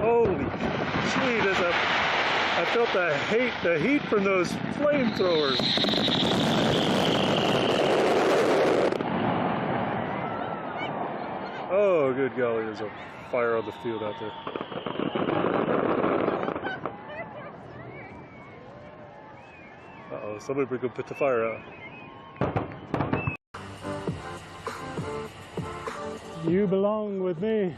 Holy gee, I felt the heat from those flamethrowers. Oh, good golly, there's a fire on the field out there. Uh-oh, somebody better go put the fire out. You belong with me.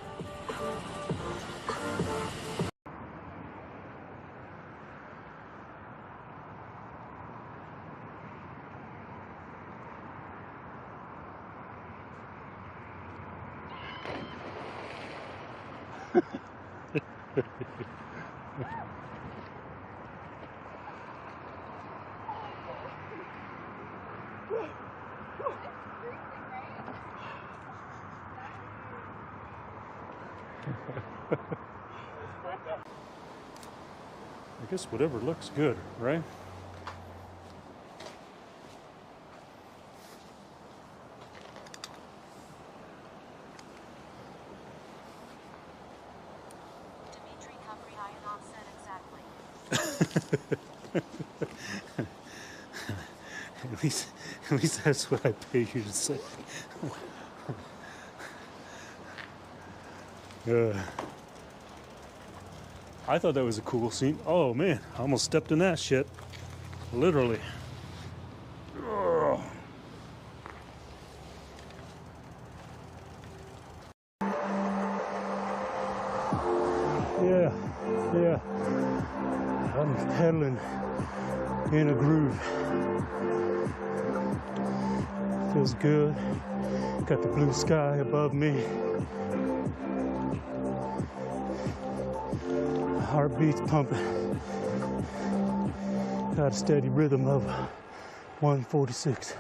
I guess whatever looks good, right? Dimitri Capri, I am offset exactly. At least that's what I pay you to say. I thought that was a cool scene. Oh man, I almost stepped in that shit. Literally. Ugh. Yeah. I'm pedaling in a groove. Feels good. Got the blue sky above me. Heartbeat's pumping. Got a steady rhythm of 146.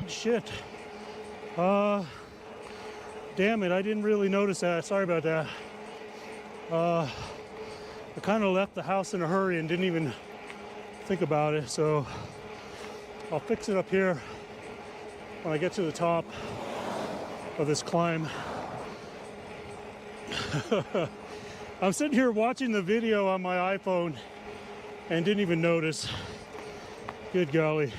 Shit. Damn it, I didn't really notice that. Sorry about that. I kind of left the house in a hurry and didn't even think about it, so I'll fix it up here when I get to the top of this climb. I'm sitting here watching the video on my iPhone and didn't even notice. Good golly.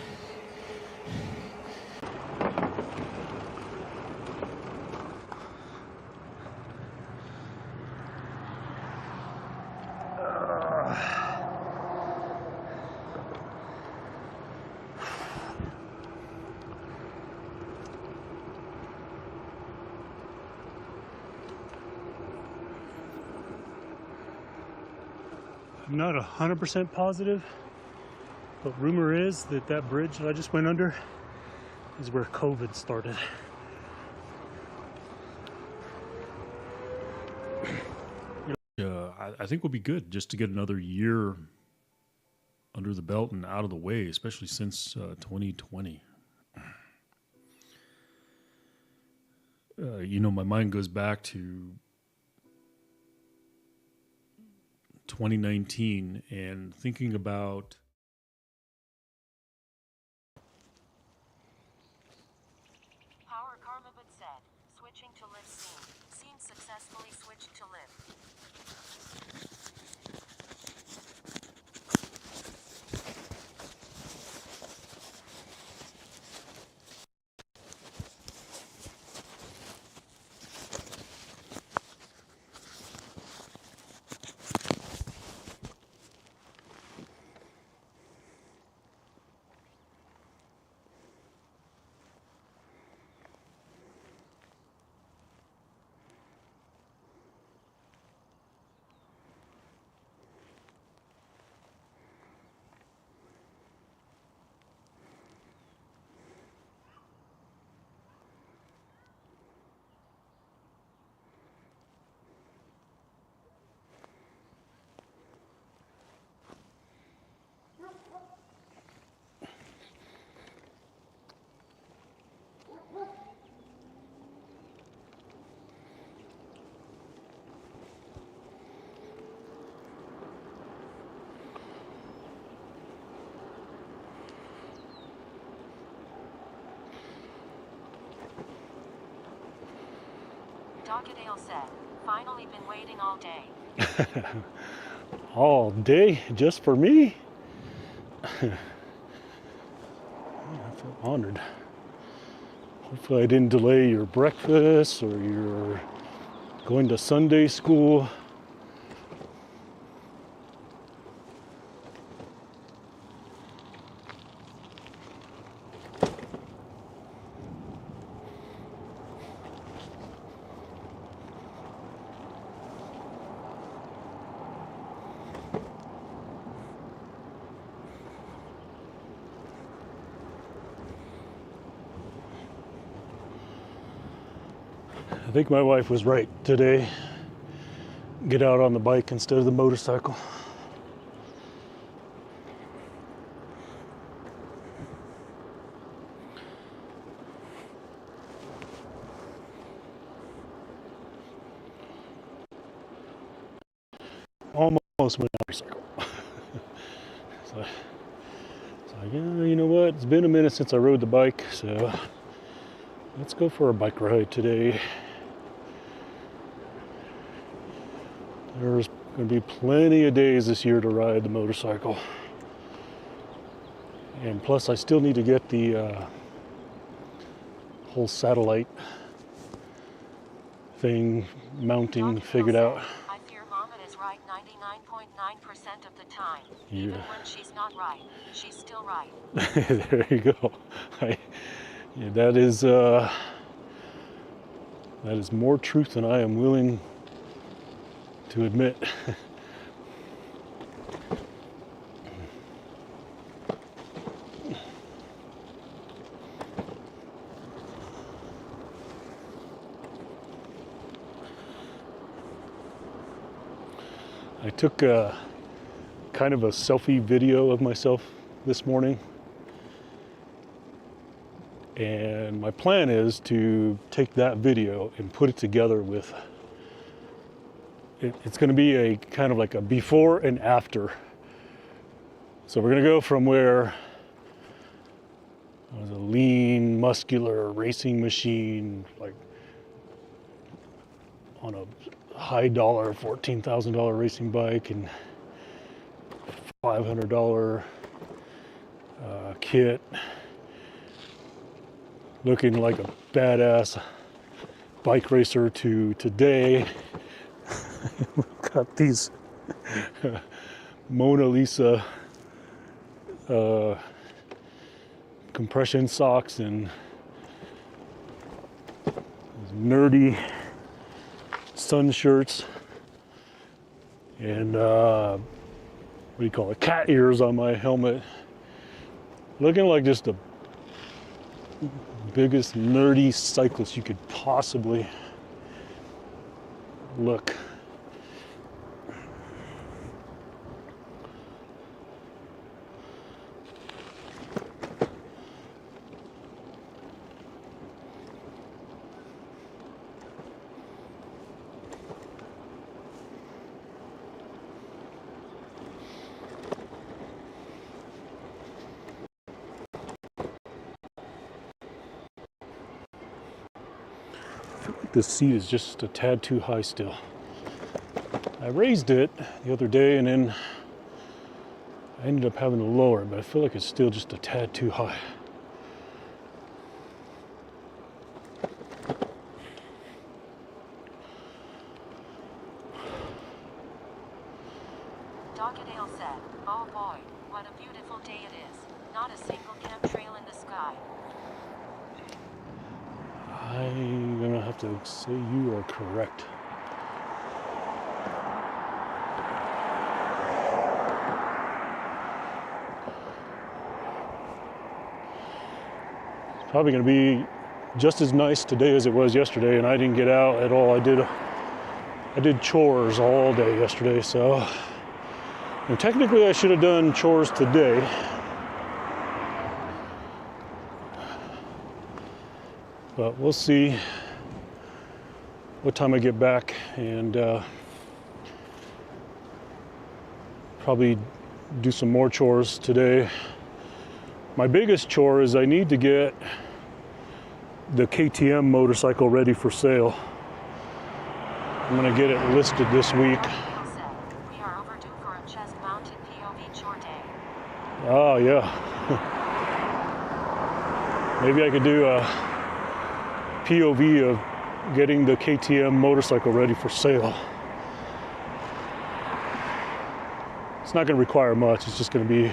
I'm not 100% positive, but rumor is that that bridge that I just went under is where COVID started. I think we'll be good just to get another year under the belt and out of the way, especially since 2020. You know, my mind goes back to 2019 and thinking about Power Karma but said, switching to live scene. Scene successfully switched to Docadale said, finally been waiting all day. All day just for me? I feel honored. Hopefully I didn't delay your breakfast or your going to Sunday school. I think my wife was right today. Get out on the bike instead of the motorcycle. Almost went motorcycle. So yeah, you know what? It's been a minute since I rode the bike, so let's go for a bike ride today. There's going to be plenty of days this year to ride the motorcycle. And plus I still need to get the whole satellite thing mounting figured out. I fear Mama is right 99.9% of the time. Yeah. Even when she's not right, she's still right. There you go. Yeah, that is more truth than I am willing to admit. I took kind of a selfie video of myself this morning, and my plan is to take that video and put it together with it's going to be a kind of like a before and after. So we're going to go from where I was a lean, muscular racing machine, like on a high dollar $14,000 racing bike and $500 kit, looking like a badass bike racer, to today we've got these Mona Lisa compression socks and nerdy sun shirts and what do you call it, cat ears on my helmet, looking like just the biggest nerdy cyclist you could possibly look. This seat is just a tad too high still. I raised it the other day and then I ended up having to lower it, but I feel like it's still just a tad too high. Docadale said, oh boy, what a beautiful day it is. Not a single chemtrail in the sky. I'm gonna have to say you are correct. It's probably gonna be just as nice today as it was yesterday, and I didn't get out at all. I did chores all day yesterday, so and technically I should have done chores today. But we'll see what time I get back, and probably do some more chores today. My biggest chore is I need to get the KTM motorcycle ready for sale. I'm gonna get it listed this week. Neil said, we are overdue for a chest-mounted POV chore day. Oh yeah. Maybe I could do a POV of getting the KTM motorcycle ready for sale. It's not going to require much. It's just going to be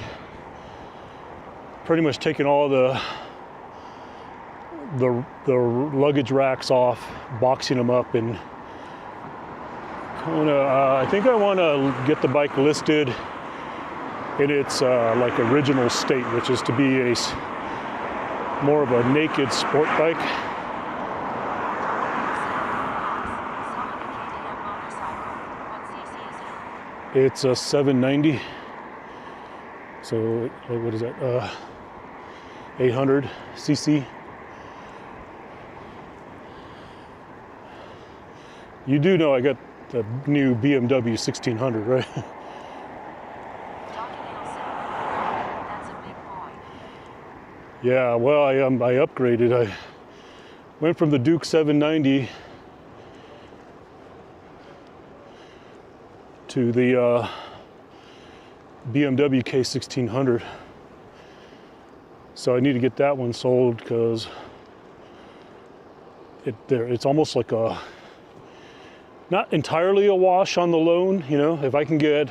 pretty much taking all the luggage racks off, boxing them up, and I think I want to get the bike listed in its like original state, which is to be a more of a naked sport bike. It's a 790. So what is that? 800 cc. You do know I got the new BMW 1600, right? That's a big boy. Yeah, well, I upgraded. I went from the Duke 790 to the BMW K1600. So I need to get that one sold because it's almost like a, not entirely a wash on the loan. You know, if I can get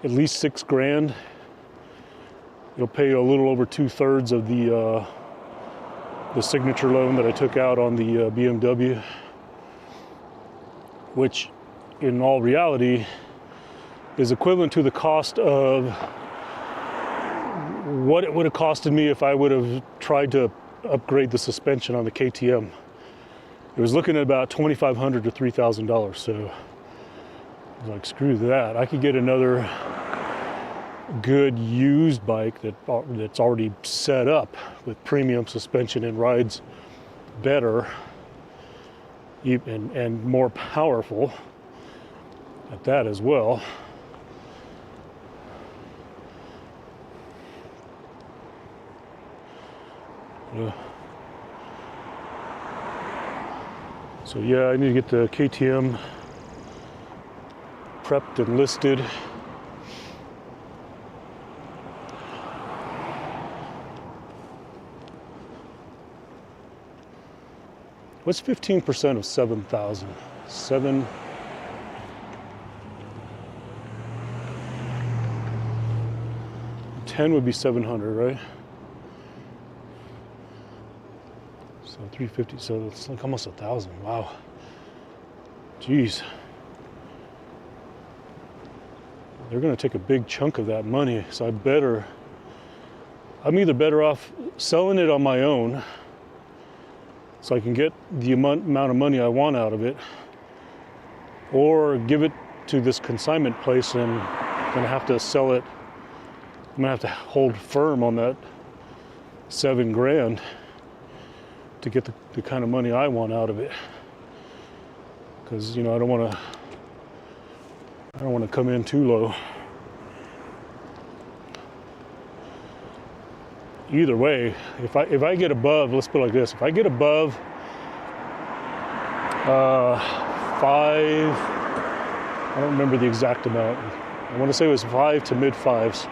at least $6 grand, it'll pay a little over 2/3 of the signature loan that I took out on the BMW, which in all reality is equivalent to the cost of what it would have costed me if I would have tried to upgrade the suspension on the KTM. It was looking at about $2,500 to $3,000. So I was like, screw that. I could get another good used bike that's already set up with premium suspension and rides better and more powerful at that as well. So yeah, I need to get the KTM prepped and listed. What's 15% of 7,000? 10 would be 700, right? So 350, so it's like almost 1,000. Wow. Jeez. They're gonna take a big chunk of that money, so I'm either better off selling it on my own so I can get the amount of money I want out of it, or give it to this consignment place and I'm gonna have to sell it. I'm gonna have to hold firm on that $7 grand to get the kind of money I want out of it. Because, you know, I don't want to come in too low. Either way, if I get above, let's put it like this, if I get above 5, I don't remember the exact amount. I want to say it was 5 to mid 5s.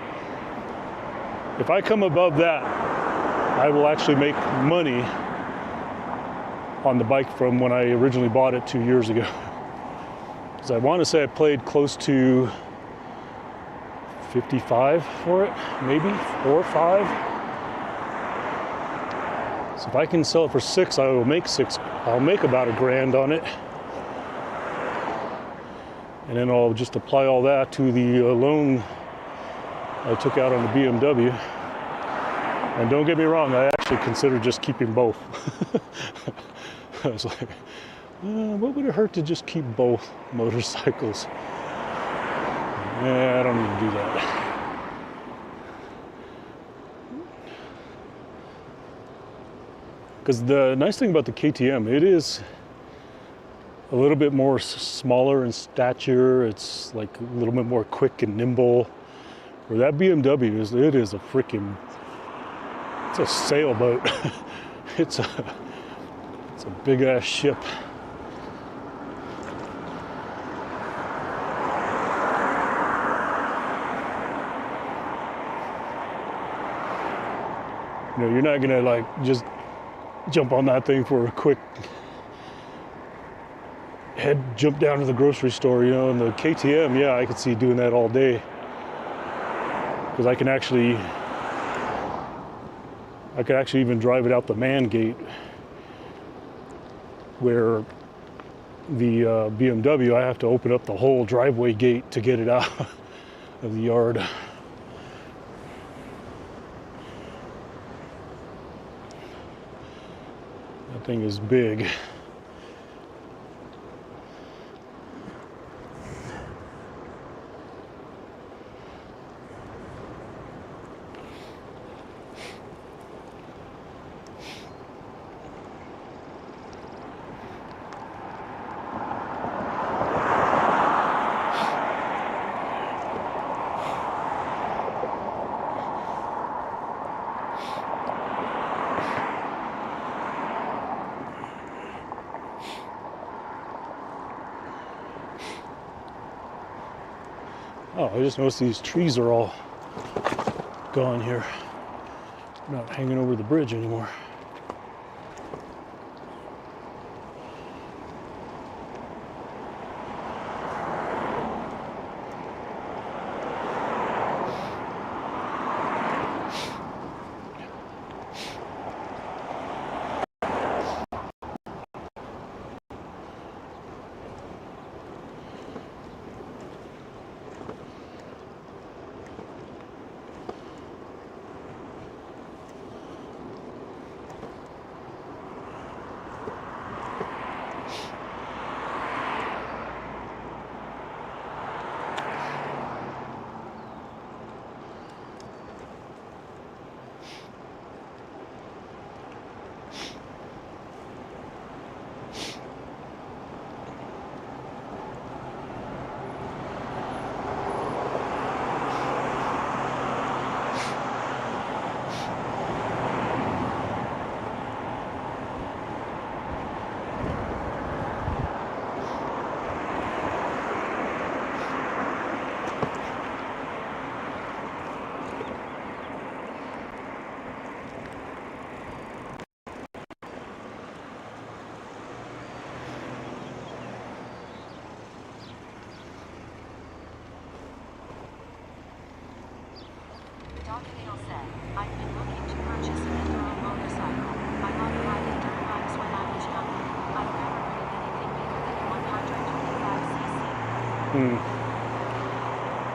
If I come above that, I will actually make money on the bike from when I originally bought it 2 years ago. Because I want to say I paid close to 55 for it, maybe 4 or 5. So if I can sell it for 6, I will make 6. I'll make about $1 grand on it, and then I'll just apply all that to the loan I took out on the BMW. And don't get me wrong, I actually considered just keeping both. I was like, what would it hurt to just keep both motorcycles? I don't need to do that. Because the nice thing about the KTM, it is a little bit more smaller in stature. It's like a little bit more quick and nimble. Where that BMW is, it is a freaking, it's a sailboat. It's a big ass ship. You know, you're not gonna like just jump on that thing for a quick head jump down to the grocery store, you know. And the KTM, yeah, I could see doing that all day, because I could actually even drive it out the man gate, where the BMW, I have to open up the whole driveway gate to get it out of the yard. That thing is big. Oh, I just noticed these trees are all gone here. Not hanging over the bridge anymore. Dr. said, I've been looking to purchase an enduro motorcycle. I loved riding dirt bikes when I was younger. I've never ridden anything bigger than a 125cc.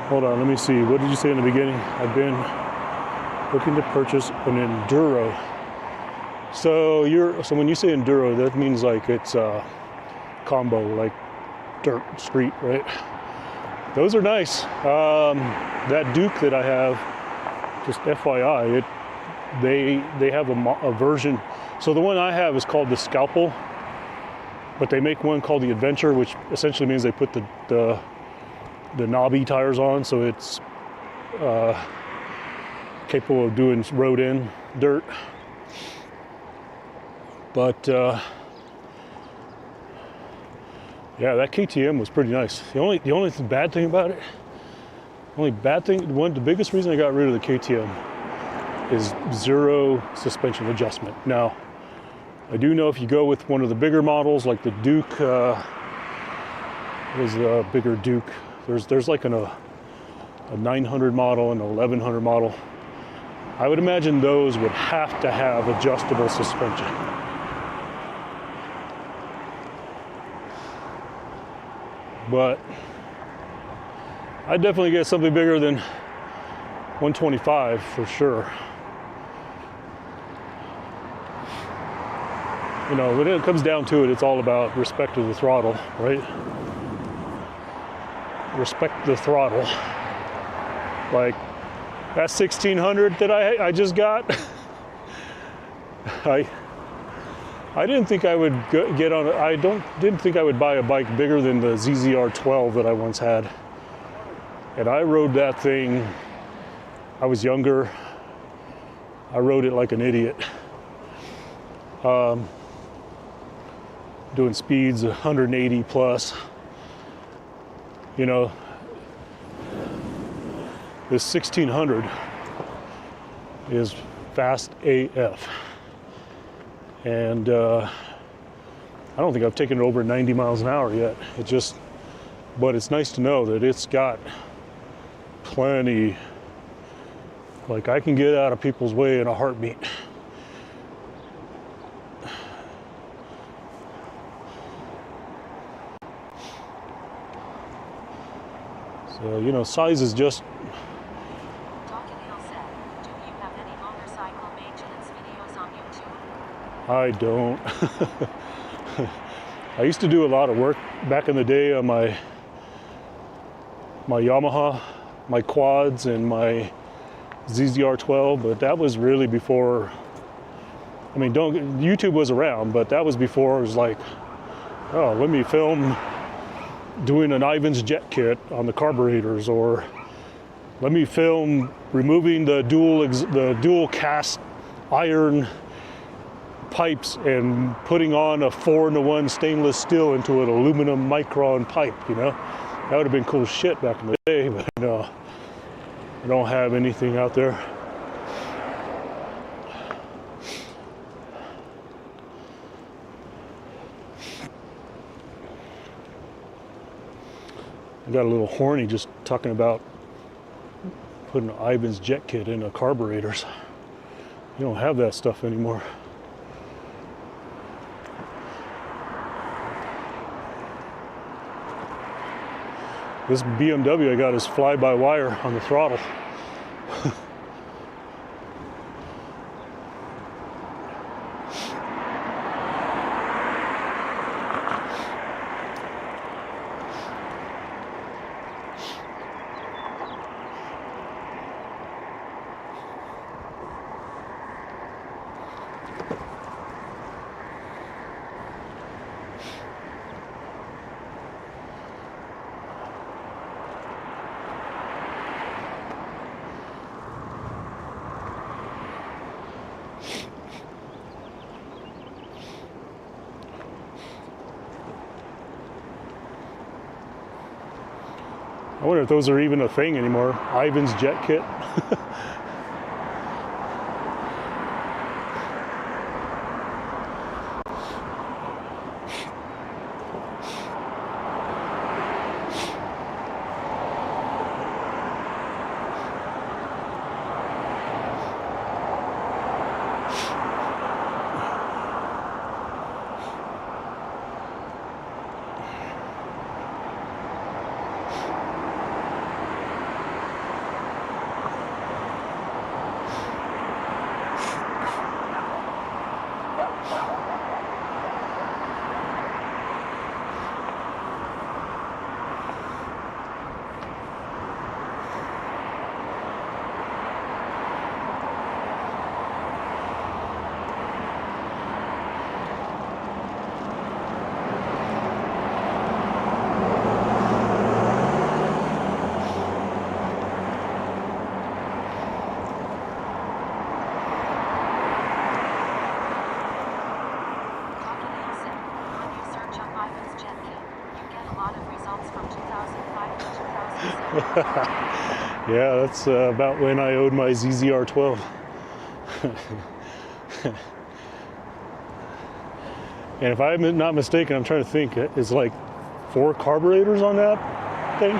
Hold on, let me see. What did you say in the beginning? I've been looking to purchase an enduro. So when you say enduro, that means like it's a combo, like dirt, street, right? Those are nice. That Duke that I have, just FYI, they have a version. So the one I have is called the Scalpel, but they make one called the Adventure, which essentially means they put the knobby tires on, so it's capable of doing road in dirt. But yeah, that KTM was pretty nice. The only bad thing about it, the biggest reason I got rid of the KTM is zero suspension adjustment. Now, I do know if you go with one of the bigger models, like the Duke, what is the bigger Duke? There's like a 900 model and an 1100 model. I would imagine those would have to have adjustable suspension. But I'd definitely get something bigger than 125 for sure. You know, when it comes down to it, it's all about respect to the throttle, right? Respect the throttle. Like that 1600 that I just got, I didn't think I would get on. Didn't think I would buy a bike bigger than the ZZR 12 that I once had. And I rode that thing. I was younger. I rode it like an idiot. Doing speeds 180 plus. You know, this 1600 is fast AF. And I don't think I've taken it over 90 miles an hour yet. But it's nice to know that it's got plenty, like I can get out of people's way in a heartbeat. So, you know, size is just... Do you have any motorcycle maintenance videos on YouTube? I don't. I used to do a lot of work back in the day on my Yamaha, my quads, and my ZZR12, but that was really before. I mean, YouTube was around, but that was before it was like, oh, let me film doing an Ivan's jet kit on the carburetors, or let me film removing the dual cast iron pipes and putting on a 4-in-1 stainless steel into an aluminum micron pipe, you know? That would have been cool shit back in the day, but no, I don't have anything out there. I got a little horny just talking about putting an Ivan's jet kit into carburetors. You don't have that stuff anymore. This BMW I got is fly-by-wire on the throttle. I wonder if those are even a thing anymore. Ivan's jet kit. Yeah, that's about when I owed my ZZR12. And if I'm not mistaken, I'm trying to think, it's like 4 carburetors on that thing.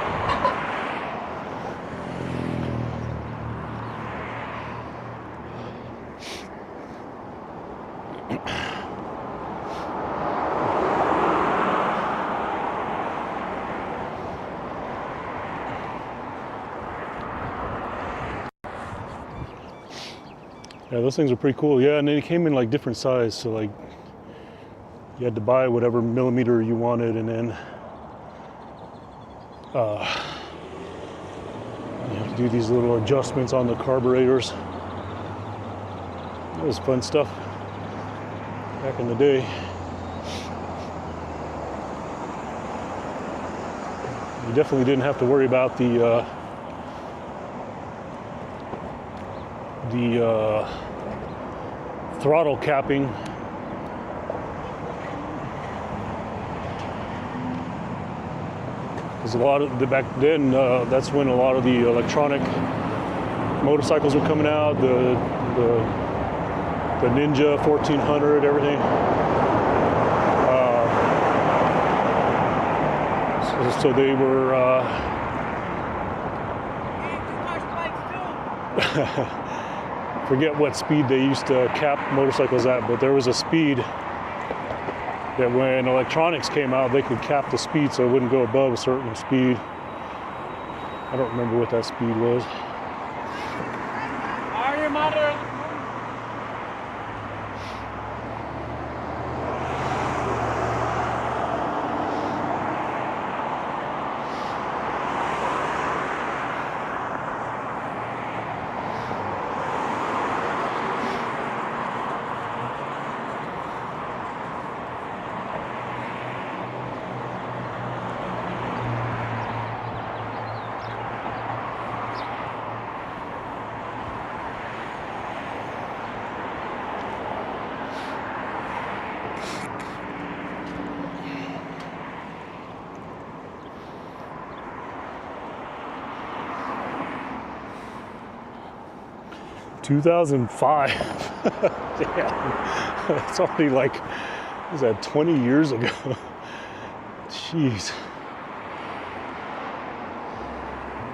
Yeah, those things are pretty cool. Yeah, and they came in like different size, so like you had to buy whatever millimeter you wanted, and then you have to do these little adjustments on the carburetors. That was fun stuff back in the day. You definitely didn't have to worry about the throttle capping. Because a lot of the back then, that's when a lot of the electronic motorcycles were coming out. The the Ninja 1400, everything. So they were. Forget what speed they used to cap motorcycles at, but there was a speed that when electronics came out, they could cap the speed so it wouldn't go above a certain speed. I don't remember what that speed was. Are your mother? 2005. Damn. It's only like, was that 20 years ago? Jeez.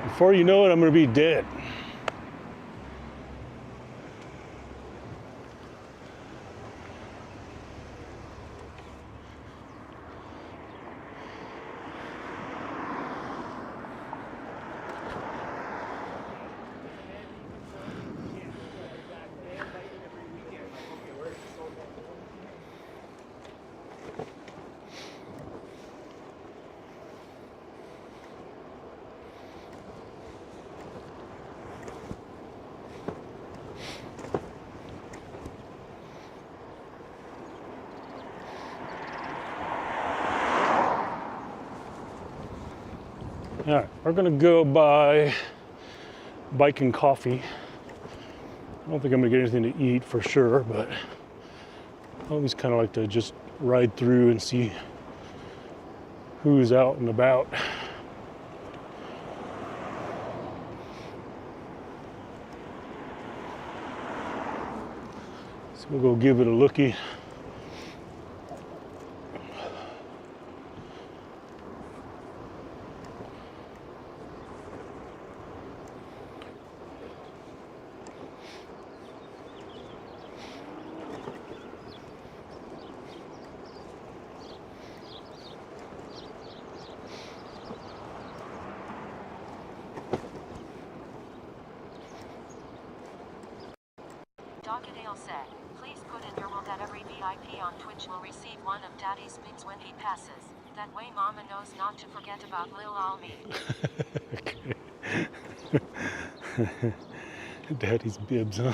Before you know it, I'm gonna be dead. All right, we're gonna go buy bike and coffee. I don't think I'm gonna get anything to eat for sure, but I always kind of like to just ride through and see who's out and about. So we'll go give it a lookie. Docadale said, please put in your will that every VIP on Twitch will receive one of Daddy's bibs when he passes. That way Mama knows not to forget about Lil Almi. Okay. Daddy's bibs, huh?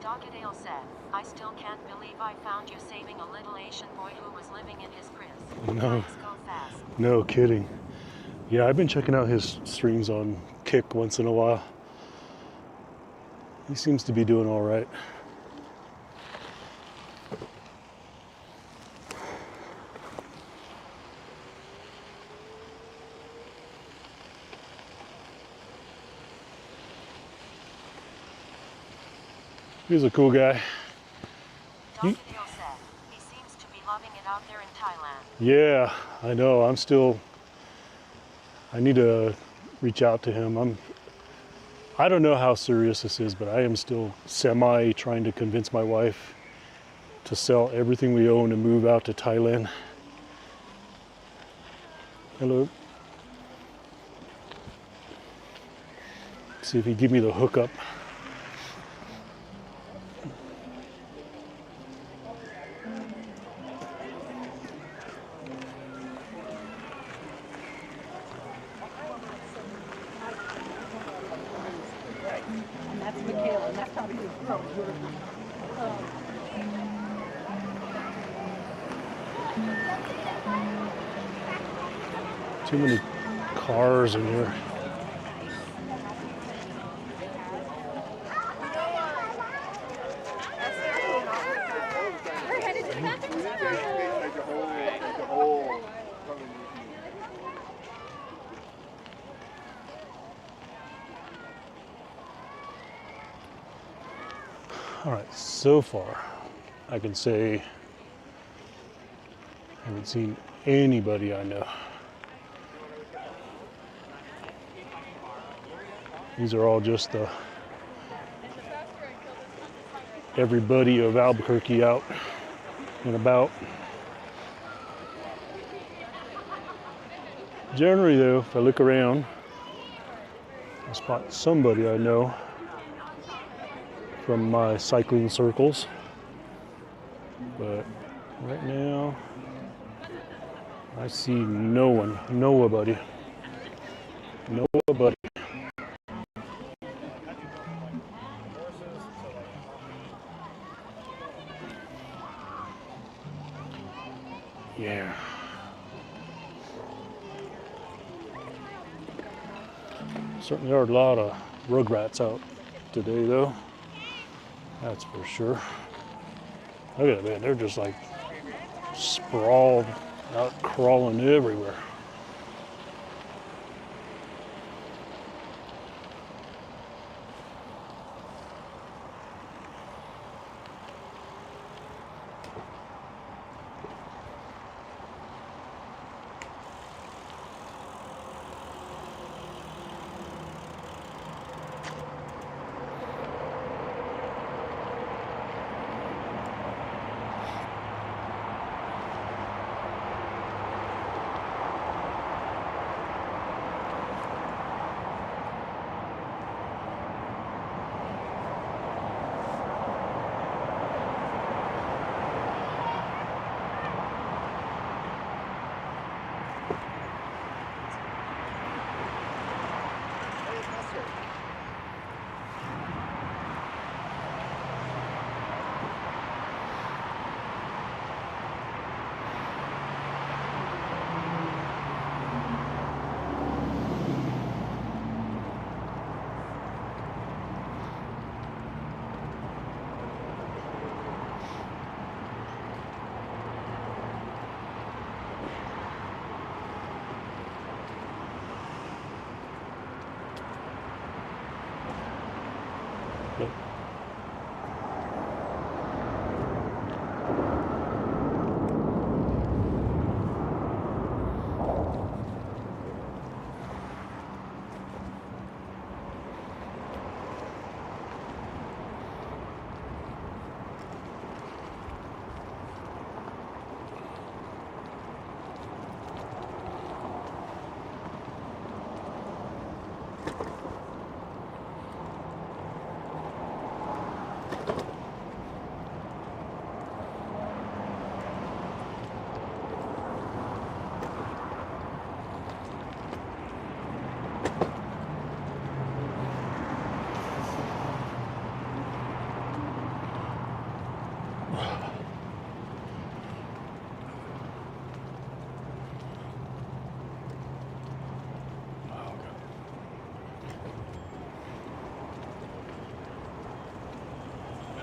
Docadale said, I still can't believe I found you saving a little Asian boy who was living in his Prius. No. Let's go fast. No kidding. Yeah, I've been checking out his streams on Kick once in a while. He seems to be doing all right. He's a cool guy. Docadale said, he seems to be loving it out there in Thailand. Yeah, I know. I need to reach out to him. I don't know how serious this is, but I am still semi trying to convince my wife to sell everything we own and move out to Thailand. Hello. See if he'd give me the hookup. Too many cars in here. All right, so far, I can say I haven't seen anybody I know. These are all just the everybody of Albuquerque out and about. Generally though, if I look around, I spot somebody I know from my cycling circles. But right now, I see no one, nobody. Yeah. Certainly are a lot of rugrats out today though. That's for sure. Look at that, man. They're just like sprawled out, crawling everywhere.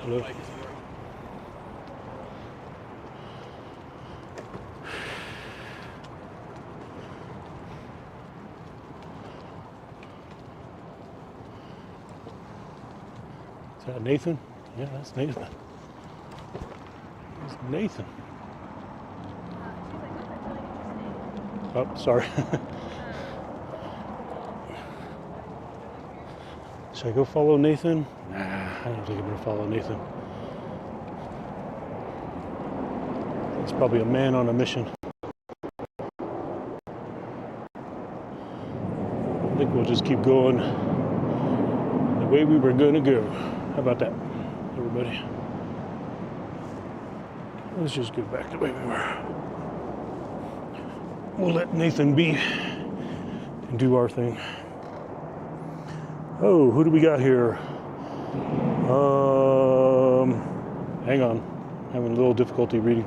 Hello. Is that Nathan? Yeah, that's Nathan. That's Nathan. Oh, sorry. Should I go follow Nathan? Nah, I don't think I'm gonna follow Nathan. He's probably a man on a mission. I think we'll just keep going the way we were gonna go. How about that, everybody? Let's just get back the way we were. We'll let Nathan be and do our thing. Oh, who do we got here? Hang on, having a little difficulty reading.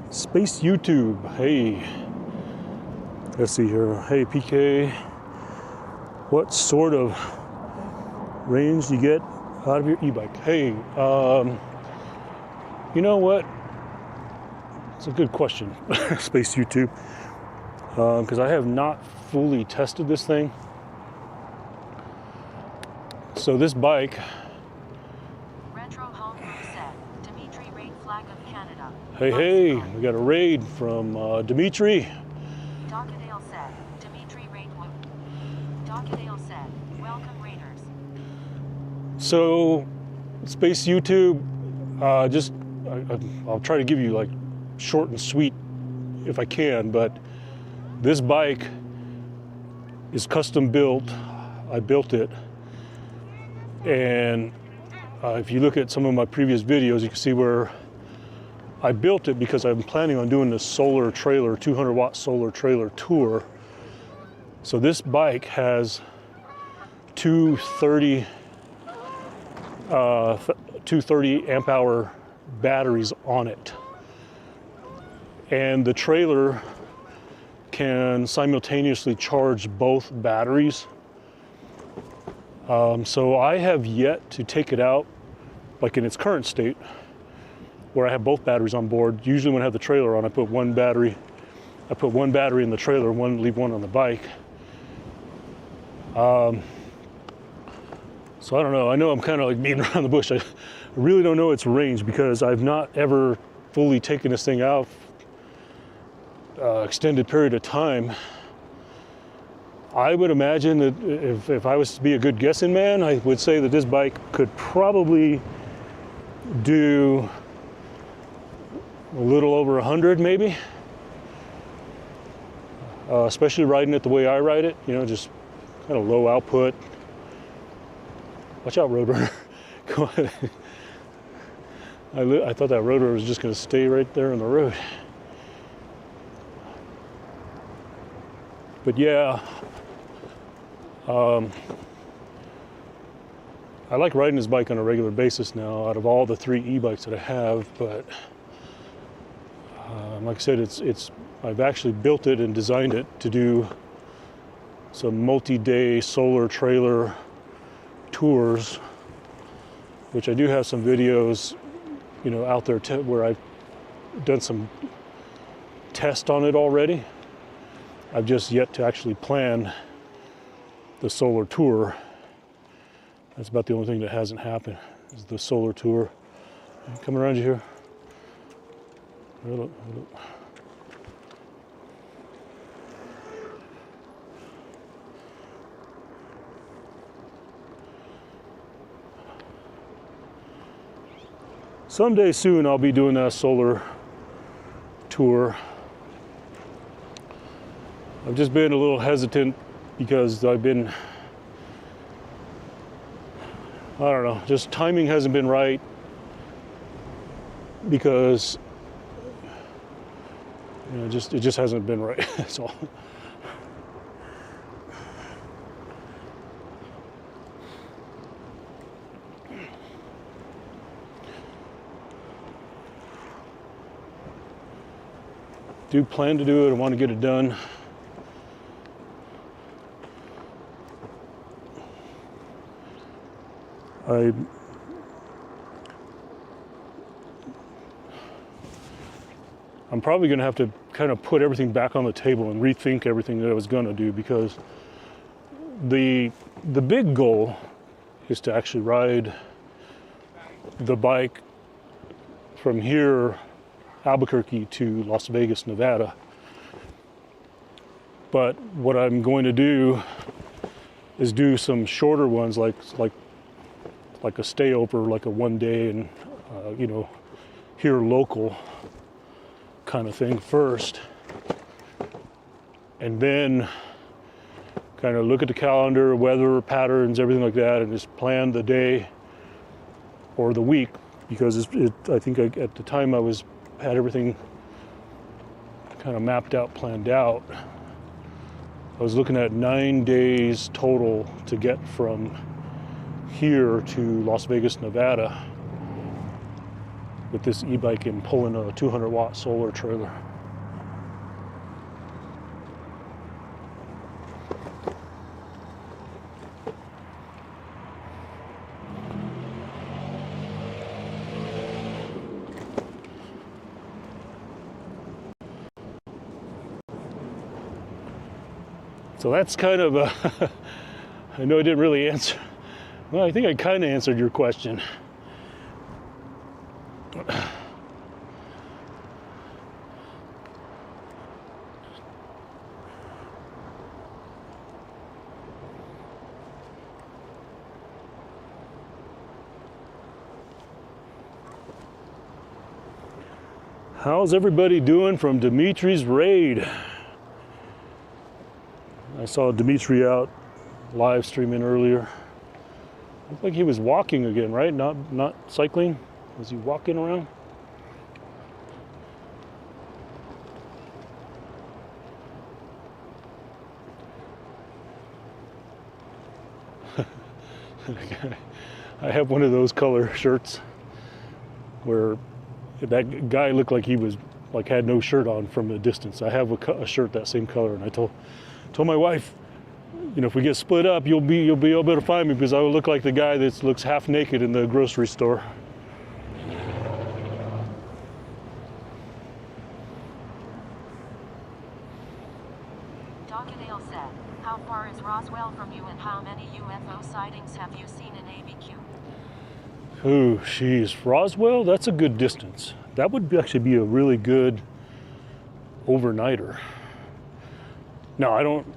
Space YouTube, hey. Let's see here. Hey PK, what sort of range do you get out of your e-bike? Hey, you know what? It's a good question, Space YouTube, because I have not fully tested this thing. So this bike. Retro Home Set, Dimitri Raid Flag of Canada. Hey, we got a raid from Dimitri. Dockadale said, Dimitri Raid Wood. Dockadale said, welcome Raiders. So, Space YouTube, I'll try to give you like short and sweet if I can, but this bike is custom built. I built it. And if you look at some of my previous videos, you can see where I built it because I'm planning on doing this solar trailer, 200 watt solar trailer tour. So this bike has two 30 amp hour batteries on it. And the trailer can simultaneously charge both batteries. So I have yet to take it out, like in its current state, where I have both batteries on board. Usually when I have the trailer on, I put one battery in the trailer, leave one on the bike. So I don't know. I know I'm kind of like beating around the bush. I really don't know its range because I've not ever fully taken this thing out extended period of time. I would imagine that if I was to be a good guessing man, I would say that this bike could probably do a little over 100 maybe. Especially riding it the way I ride it, you know, just kind of low output. Watch out, Roadrunner. Go ahead. I thought that Roadrunner was just going to stay right there on the road. But yeah, I like riding this bike on a regular basis now out of all the 3 e-bikes that I have, but like I said, I've actually built it and designed it to do some multi-day solar trailer tours, which I do have some videos, you know, out there where I've done some test on it already. I've just yet to actually plan the solar tour. That's about the only thing that hasn't happened, is the solar tour. Coming around you here. Hold up. Someday soon I'll be doing that solar tour. I've just been a little hesitant because I've been, I don't know, just timing hasn't been right because, you know, it just hasn't been right. That's all. Do plan to do it. I want to get it done. I'm probably going to have to kind of put everything back on the table and rethink everything that I was going to do, because the big goal is to actually ride the bike from here, Albuquerque, to Las Vegas, Nevada. But what I'm going to do is do some shorter ones, like a stay over, like a 1 day and you know, here local kind of thing first, and then kind of look at the calendar, weather patterns, everything like that, and just plan the day or the week, because I think at the time I had everything kind of mapped out, planned out. I was looking at 9 days total to get from here to Las Vegas, Nevada. with this e-bike and pulling a 200-watt solar trailer. So that's kind of a, I know I didn't really answer. Well, I think I kind of answered your question. How's everybody doing from Dimitri's raid? I saw Dimitri out live streaming earlier. Looked like he was walking again, right? Not cycling. Was he walking around? I have one of those color shirts where that guy looked like he was like had no shirt on from a distance. I have a shirt that same color, and I told my wife, you know, if we get split up, you'll be able to find me because I will look like the guy that looks half naked in the grocery store. Docadale said, how far is Roswell from you and how many UFO sightings have you seen in ABQ? Oh, geez, Roswell, that's a good distance. That would actually be a really good overnighter. No, I don't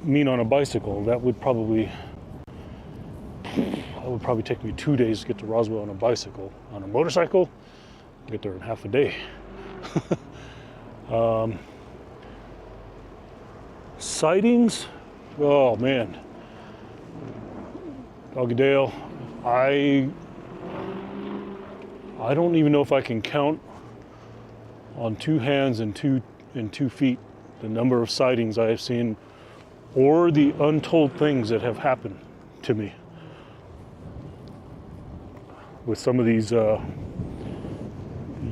mean on a bicycle. That would probably take me 2 days to get to Roswell on a bicycle. On a motorcycle, I'll get there in half a day. Sightings? Oh man. Docadale, I don't even know if I can count on two hands and two feet the number of sightings I have seen or the untold things that have happened to me with some of these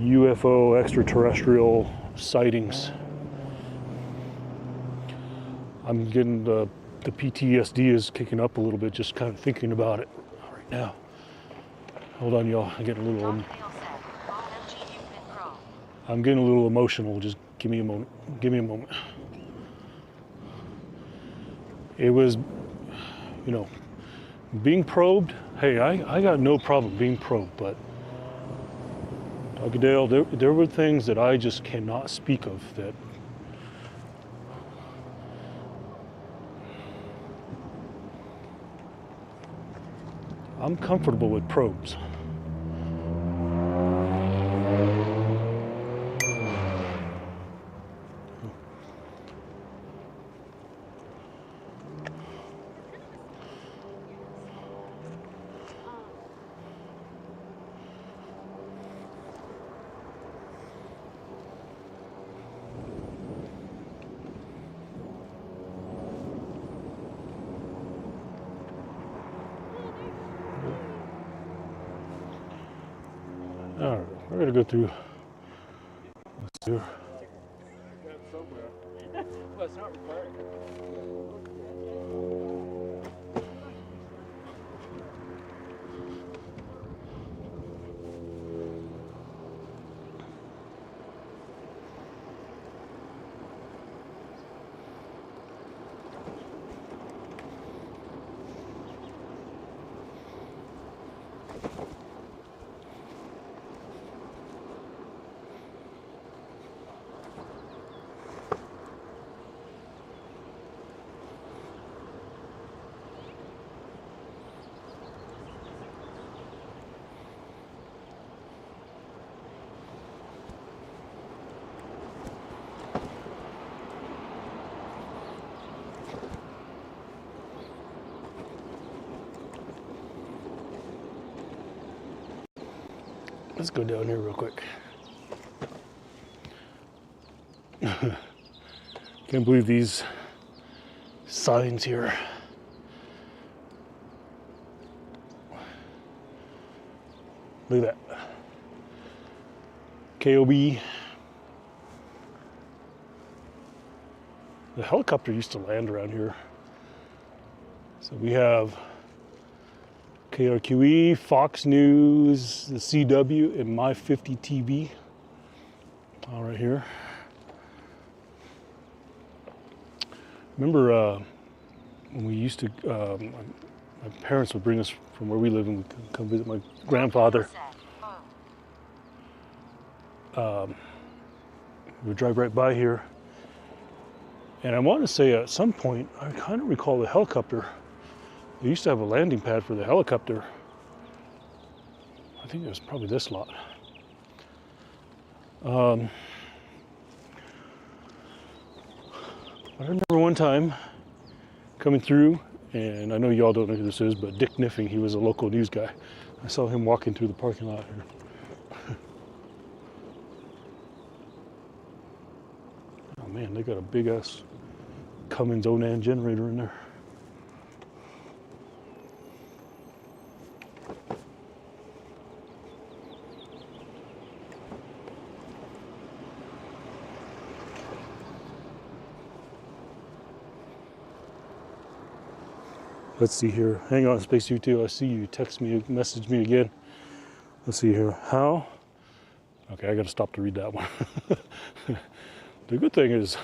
UFO extraterrestrial sightings. I'm getting the PTSD is kicking up a little bit just kind of thinking about it right now. Hold on, y'all. I'm getting a little emotional. Just give me a moment. Give me a moment. It was, you know, being probed. Hey, I got no problem being probed, but Docadale, there were things that I just cannot speak of that I'm comfortable with probes. All right, we're gonna go through. Let's do. Well, it's not required. Let's go down here real quick. Can't believe these signs here. Look at that. KOB. The helicopter used to land around here. So we have KRQE, Fox News, the CW, and My 50 TV. All right here. Remember when we used to, my parents would bring us from where we live and we'd come visit my grandfather. We would drive right by here. And I want to say at some point, I kind of recall the helicopter. They used to have a landing pad for the helicopter. I think it was probably this lot. I remember one time coming through, and I know y'all don't know who this is, but Dick Niffing, he was a local news guy. I saw him walking through the parking lot here. Oh man, they got a big ass Cummins Onan generator in there. Let's see here. Hang on, Space U2. I see you. Text me, message me again. Let's see here. How? Okay, I got to stop to read that one. The good thing is,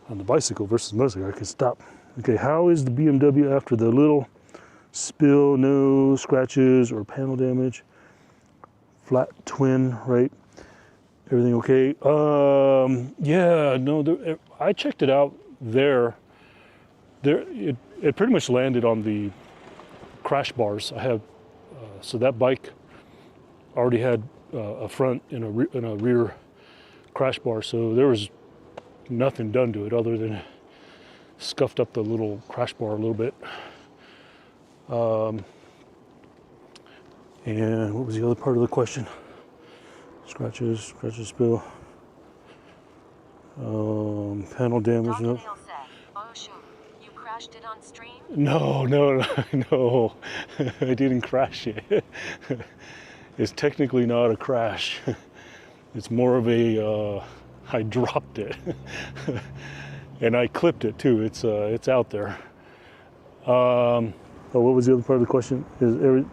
on the bicycle versus motorcycle, I can stop. Okay, how is the BMW after the little spill? No scratches or panel damage. Flat twin, right? Everything okay? Yeah, no. I checked it out there. It pretty much landed on the crash bars. I have so that bike already had a front and a rear crash bar, so there was nothing done to it other than scuffed up the little crash bar a little bit. And what was the other part of the question? Scratches, spill, panel damage. No. Crashed it on stream? No. I didn't crash it. It's technically not a crash. It's more of a, I dropped it. And I clipped it too. It's out there. Oh, what was the other part of the question? Is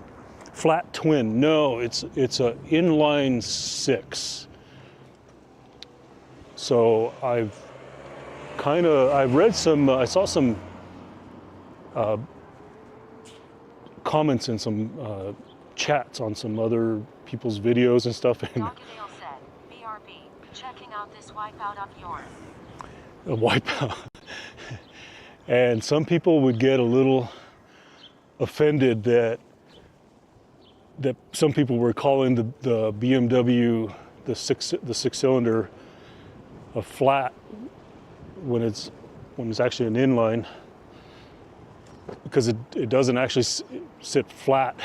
flat twin? No, it's a inline 6. So I've read some, I saw some comments in some chats on some other people's videos and stuff. And Crocodile said, BRB, checking out this wipeout of yours. A wipeout. And some people would get a little offended that some people were calling the BMW, the six cylinder, a flat when it's actually an inline, because it doesn't actually sit flat.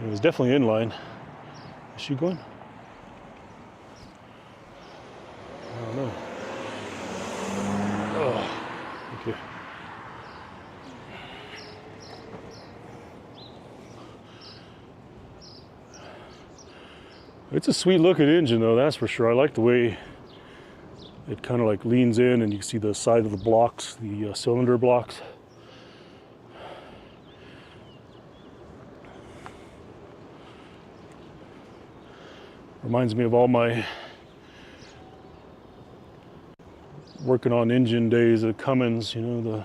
It was definitely inline. Is she going? I don't know. Oh, okay. It's a sweet looking engine though, that's for sure. I like the way it kind of like leans in and you can see the side of the blocks, the cylinder blocks. Reminds me of all my working on engine days at Cummins, you know,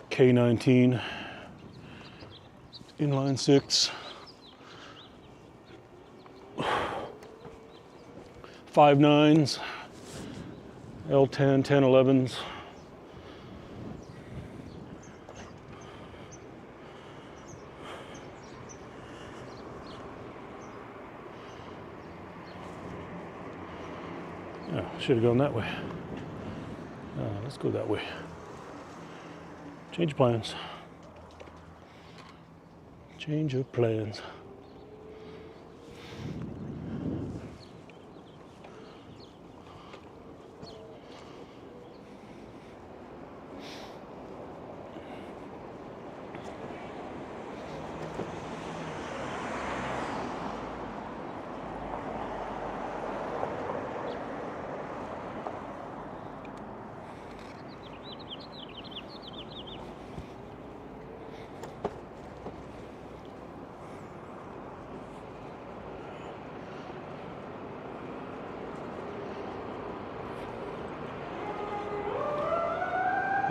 the K19 inline 6. 5.9s, L10, 10.11s. Yeah, should have gone that way. Let's go that way. Change plans. Change of plans.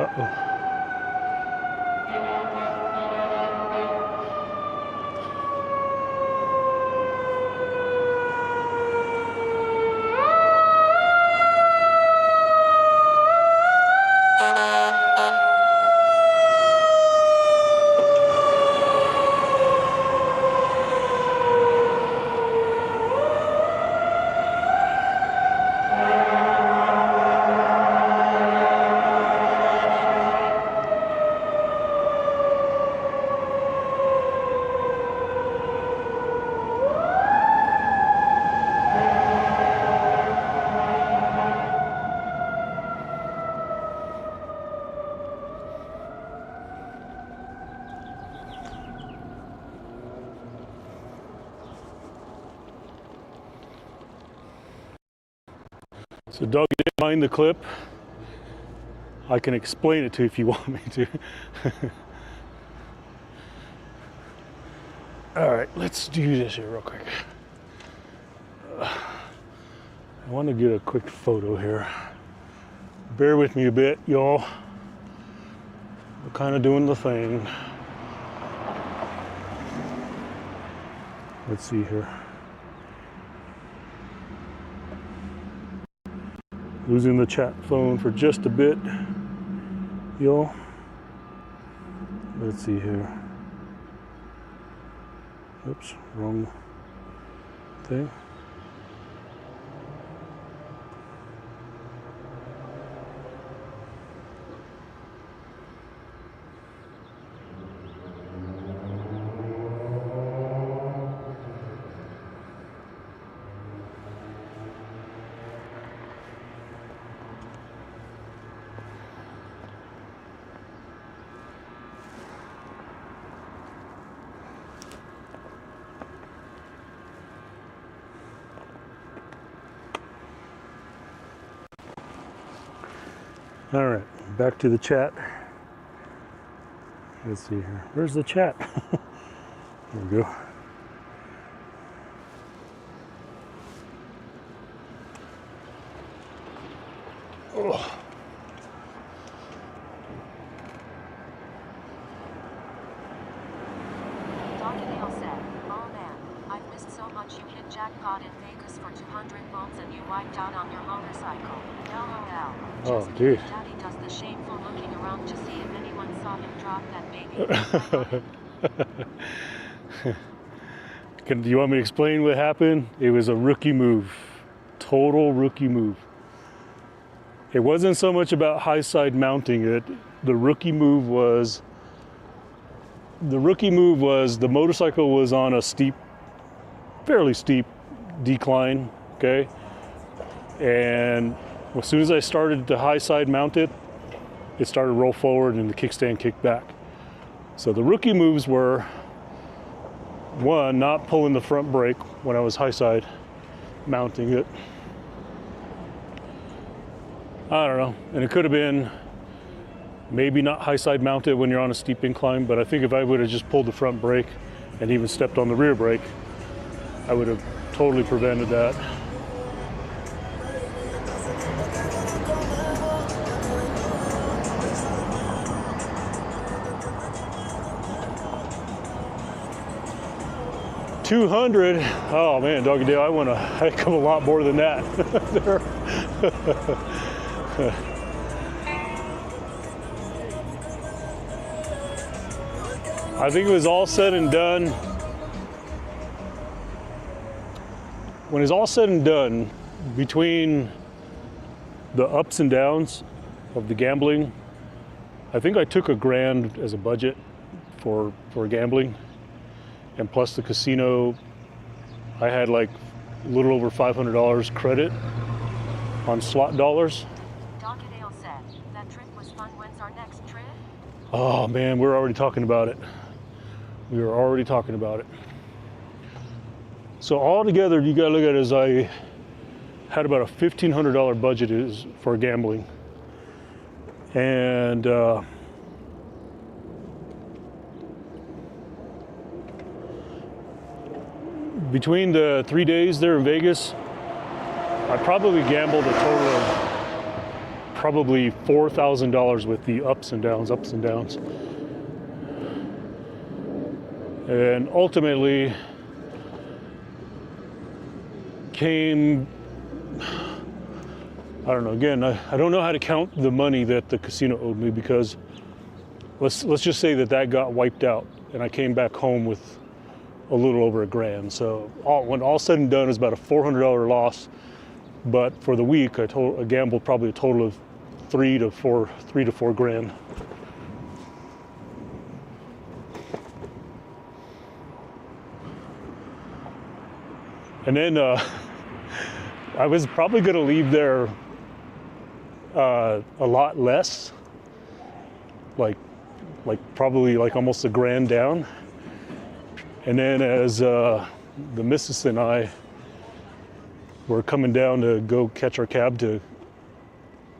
Uh-oh. So Doug, you didn't mind the clip. I can explain it to you if you want me to. All right, let's do this here real quick. I want to get a quick photo here. Bear with me a bit, y'all. We're kind of doing the thing. Let's see here. Losing the chat phone for just a bit, y'all. Let's see here. Oops, wrong thing. All right, back to the chat. Let's see here. Where's the chat? There we go. Oh. Doggy said, "Oh man, I've missed so much. You hit jackpot in Vegas for 200 volts and you wiped out on your motorcycle. LOL. Oh, Just dude. kidding. Daddy does the shameful looking around to see if anyone saw him drop that baby." Do you want me to explain what happened? It was a rookie move. Total rookie move. It wasn't so much about high side mounting it. The rookie move was the motorcycle was on a steep, fairly steep decline, okay? And as soon as I started to high side mount it, it started to roll forward and the kickstand kicked back. So the rookie moves were, one, not pulling the front brake when I was high side mounting it. I don't know, and it could have been maybe not high side mounted when you're on a steep incline, but I think if I would have just pulled the front brake and even stepped on the rear brake, I would have totally prevented that. $200. Oh man, Doggy Dale, I won a heck of a lot more than that. I think it was all said and done. When it's all said and done, between the ups and downs of the gambling, I think I took $1,000 as a budget for gambling. And plus the casino, I had like a little over $500 credit on slot dollars. Doggy-Dale said, "That trip was fun. When's our next trip?" Oh man, we're already talking about it. We were already talking about it. So all together, you gotta look at it as I had about a $1,500 budget is for gambling. And between the 3 days there in Vegas, I probably gambled a total of probably $4,000 with the ups and downs. And ultimately came, I don't know, again, I don't know how to count the money that the casino owed me, because let's just say that got wiped out and I came back home with a little over $1,000. So when all said and done, it's about a $400 loss. But for the week, I gambled probably a total of $3 to $4 grand. And then I was probably going to leave there a lot less, like probably like almost $1,000 down. And then as the missus and I were coming down to go catch our cab to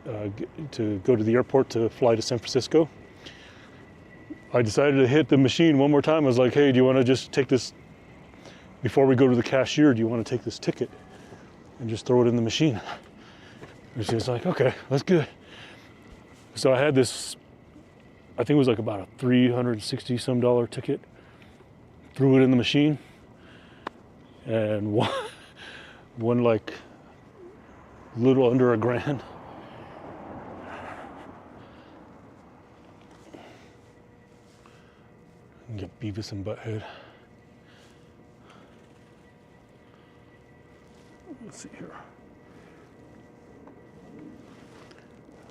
go to the airport to fly to San Francisco, I decided to hit the machine one more time. I was like, hey, do you want to just take this, before we go to the cashier, do you want to take this ticket and just throw it in the machine? And she was like, okay, that's good. So I had this, I think it was like about a $360 some ticket, threw it in the machine, and won like a little under $1,000. Get Beavis and Butthead. Let's see here.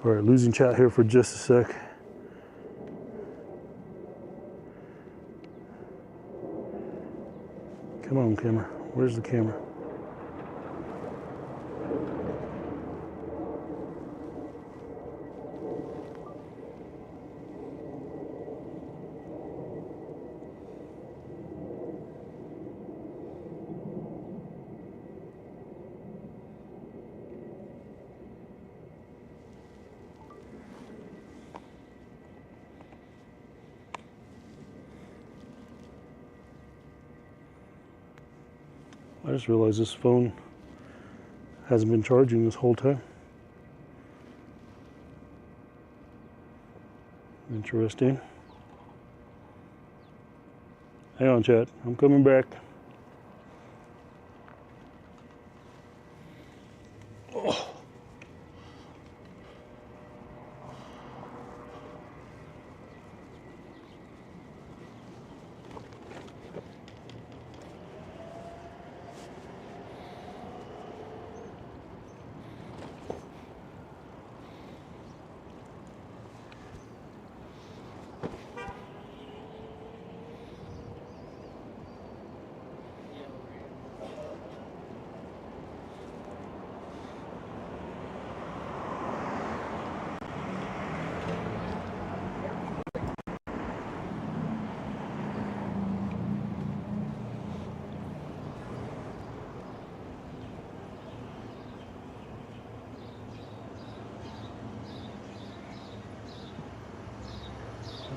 All right, losing chat here for just a sec. Come on, camera. Where's the camera? I just realized this phone hasn't been charging this whole time. Interesting. Hang on, chat. I'm coming back. Oh.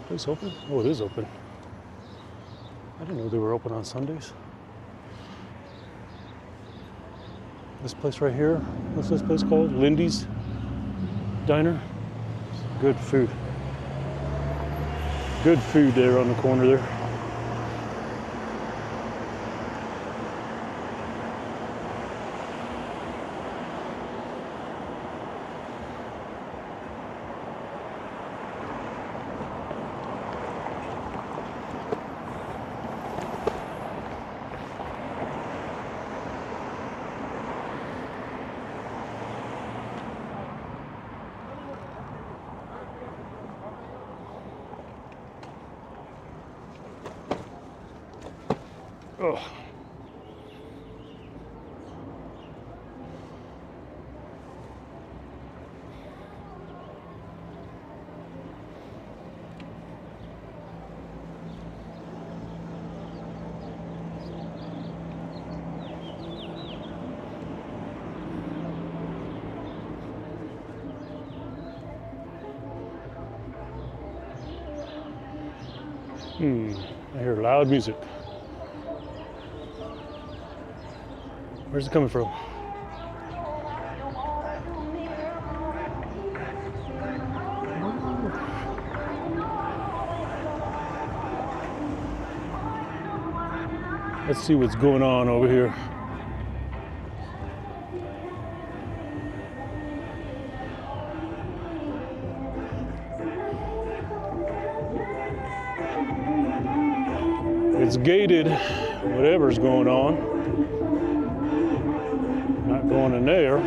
Place open? Oh, it is open. I didn't know they were open on Sundays. This place right here, what's this place called? Lindy's Diner. Good food. Good food there on the corner there. Oh. I hear loud music. Where's it coming from? Let's see what's going on over here. It's gated, whatever's going on. Not going in there.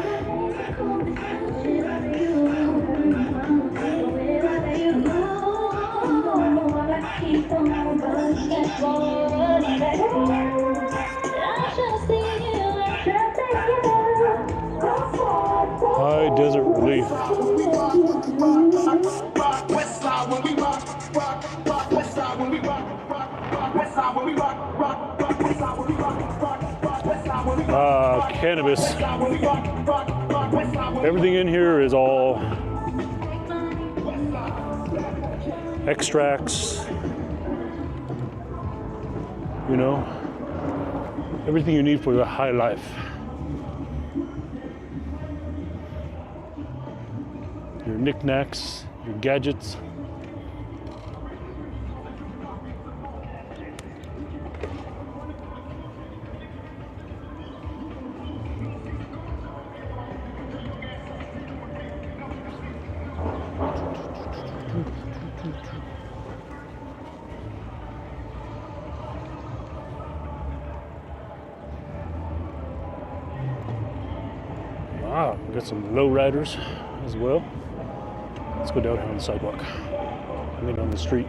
High desert relief. Cannabis. Everything in here is all extracts, you know, everything you need for the high life. Your knickknacks, your gadgets. Wow, we got some low riders as well. Let's go down here on the sidewalk. I mean on the street.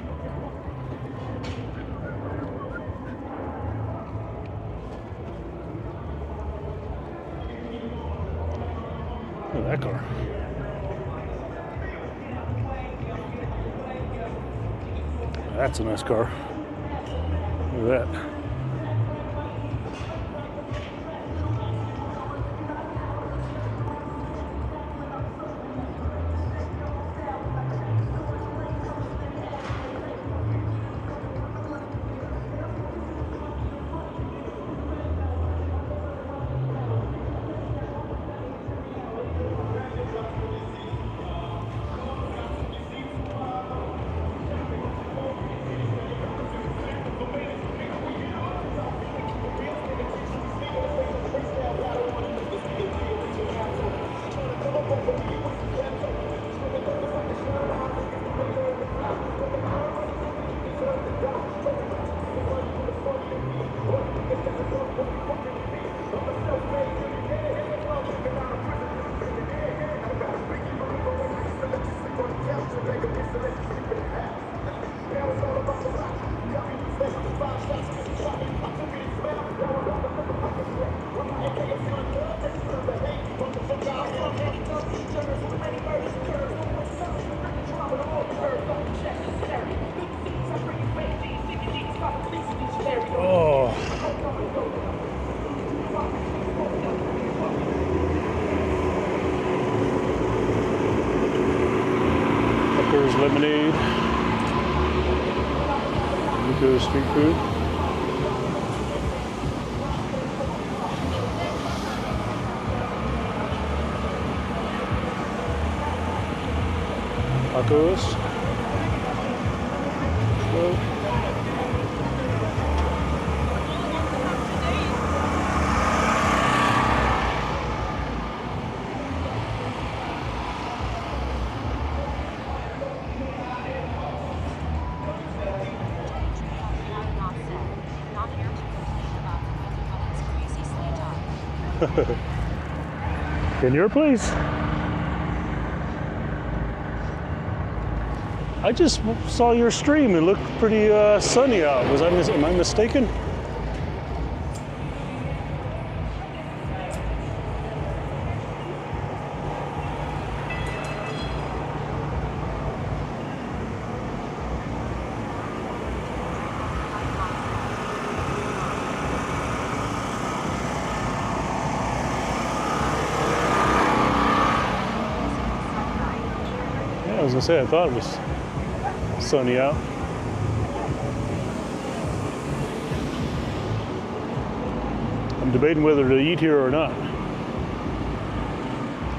Look at that car. That's a nice car. Look at that. Oh. Tucker's Lemonade. Nico's Street Food. Tacos. In your place. I just saw your stream. It looked pretty sunny out. Am I mistaken? I was gonna say, I thought it was sunny out. I'm debating whether to eat here or not.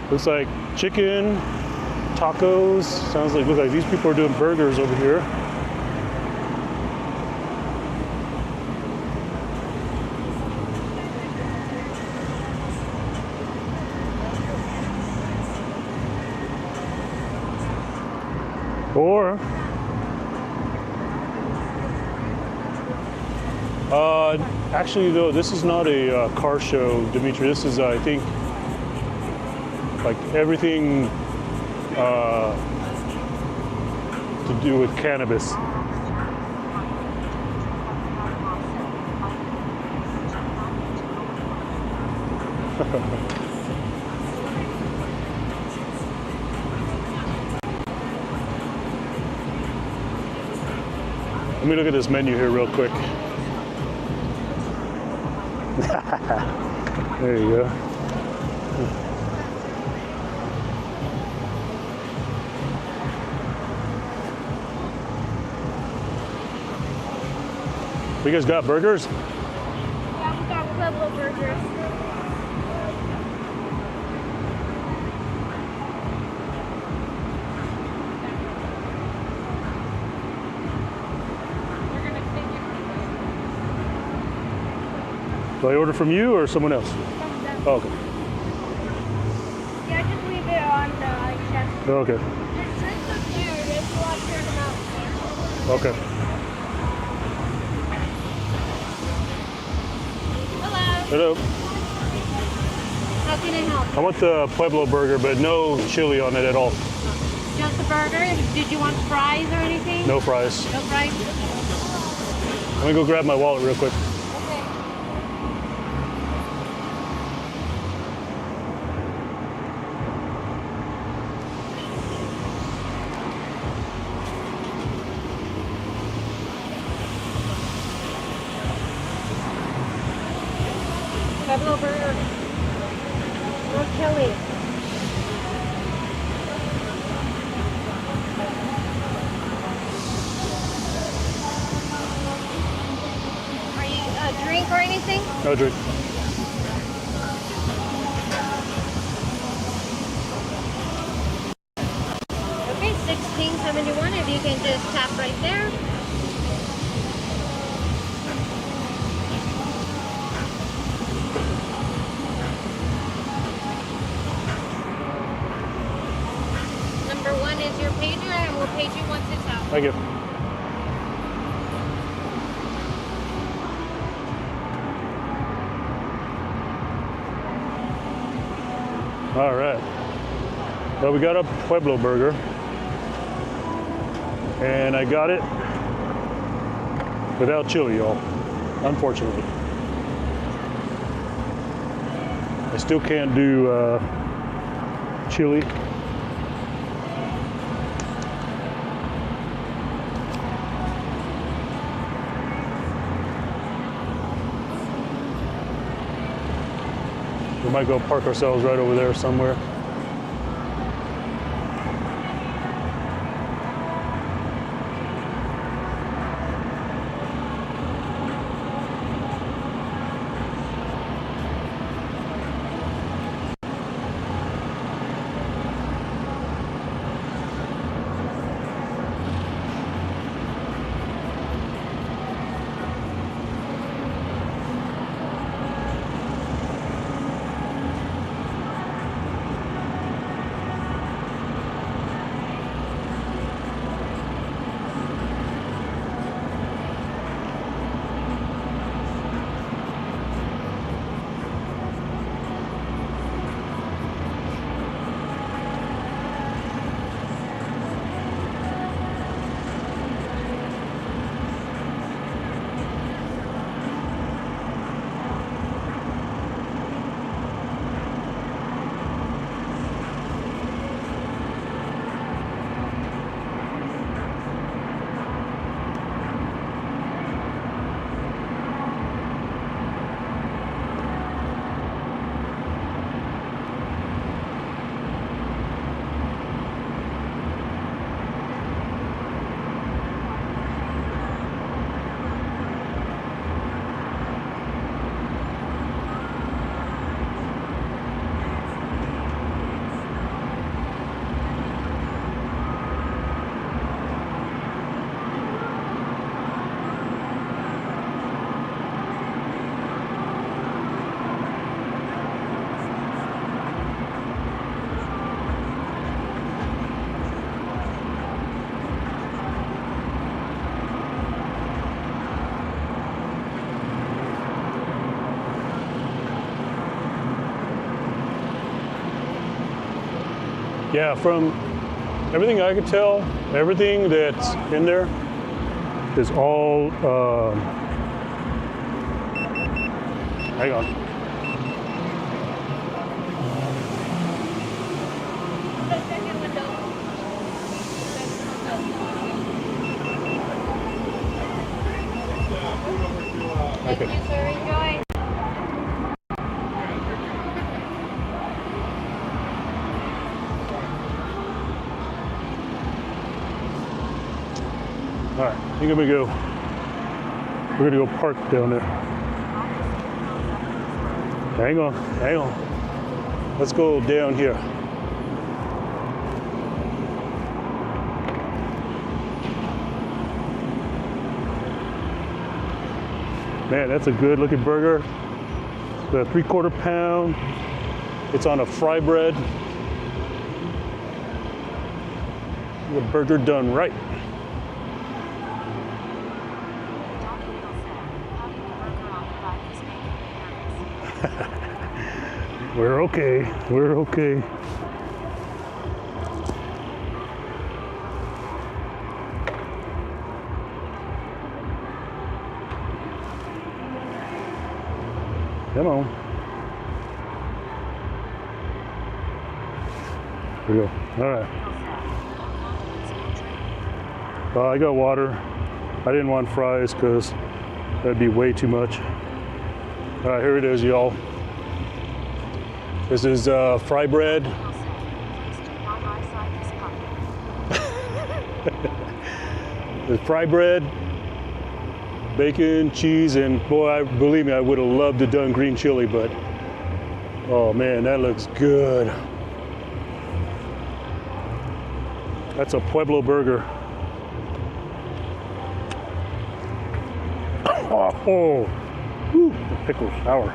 Looks like chicken, tacos. Look like these people are doing burgers over here. Or actually, though, this is not a car show, Dimitri. This is, I think, like everything to do with cannabis. Let me look at this menu here real quick. There you go. You guys got burgers? Yeah, we got Pueblo burgers. Do I order from you or someone else? Oh, okay. Yeah, just leave it on the chef. Okay. There's drinks up there. There's a lot of them out. Okay. Hello. Hello. How can I help? I want the Pueblo burger, but no chili on it at all. Just a burger? Did you want fries or anything? No fries. No fries? Let me go grab my wallet real quick. Okay. Pueblo burger. No chili. Are you a drink or anything? No drink. Okay, 1671. If you can just tap right there. Number 1 is your pager, and we'll page you once it's out. Thank you. All right. Well, we got a Pueblo burger, and I got it without chili, y'all. Unfortunately, I still can't do chili. We might go park ourselves right over there somewhere. Yeah, from everything I could tell, everything that's in there is all, hang on. The second window. Thank Okay. you, sir. Enjoy. All right, I think I'm gonna go. We're gonna go park down there. Hang on, hang on. Let's go down here. Man, that's a good looking burger. The 3/4 pound. It's on a fry bread. The burger done right. We're okay. We're okay. Come on. Here we go. All right. I got water. I didn't want fries because that'd be way too much. All right, here it is, y'all. This is fry bread. There's fry bread, bacon, cheese, and boy, believe me, I would have loved to have done green chili, but oh man, that looks good. That's a Pueblo burger. Oh, whew, the pickle's sour.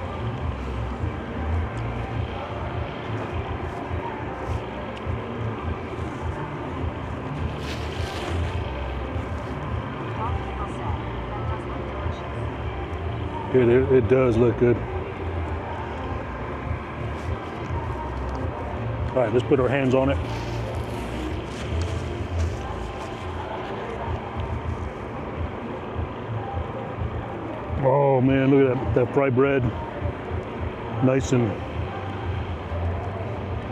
It does look good. All right, let's put our hands on it. Oh man, look at that fried bread. Nice and,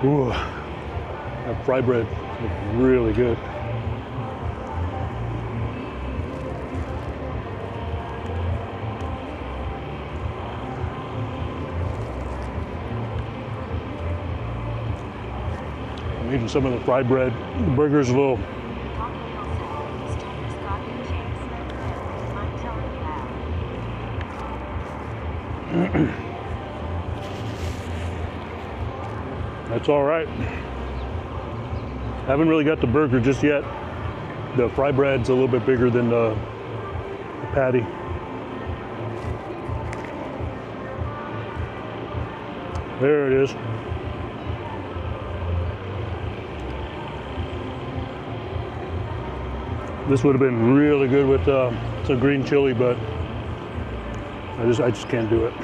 ooh, that fried bread looks really good. I'm eating some of the fried bread. The burger's a little, that's all right. Haven't really got the burger just yet. The fry bread's a little bit bigger than the patty. There it is. This would have been really good with some green chili, but I just can't do it.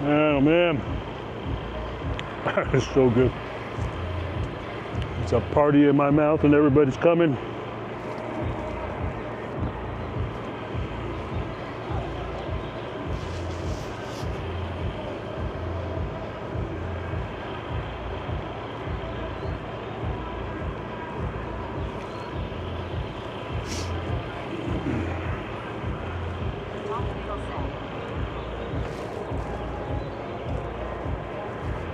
Man, oh man. It's so good. It's a party in my mouth and everybody's coming.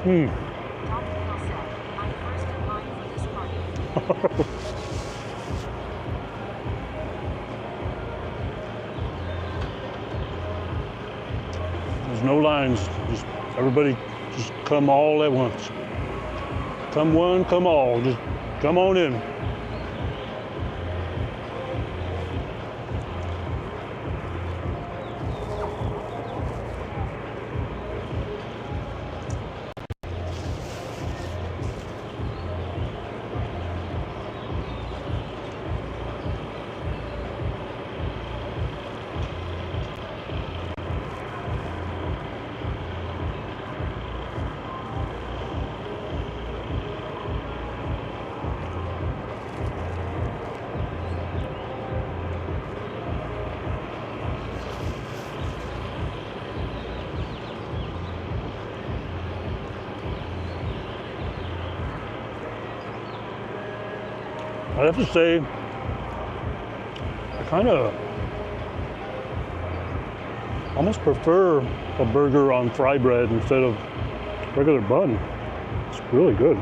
Tom Hill said, I'm first in line for this party. There's no lines. Just everybody just come all at once. Come one, come all. Just come on in. I have to say, I kind of almost prefer a burger on fry bread instead of regular bun. It's really good.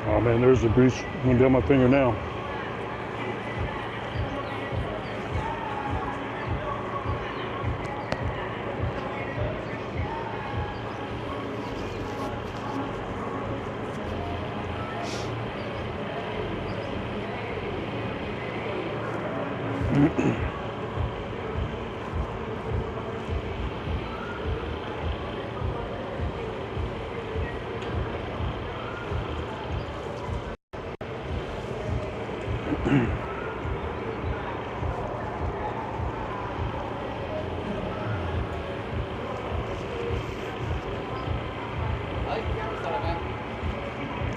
Oh man, there's the grease going down my finger now.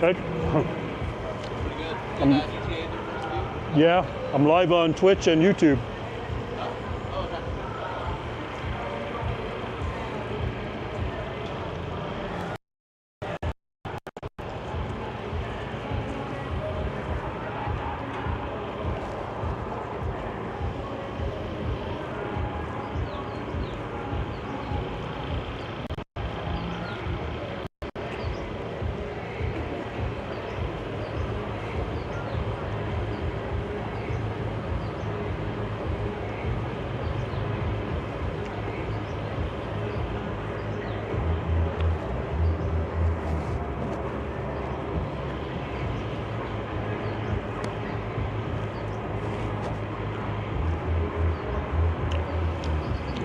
Okay. Yeah, I'm live on Twitch and YouTube.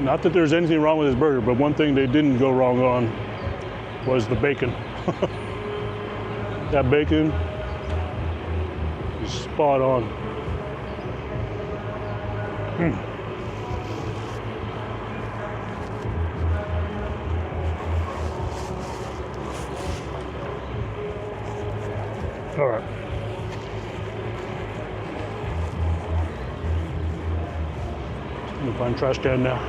Not that there's anything wrong with this burger, but one thing they didn't go wrong on was the bacon. That bacon is spot on. All right. Let me find trash can now.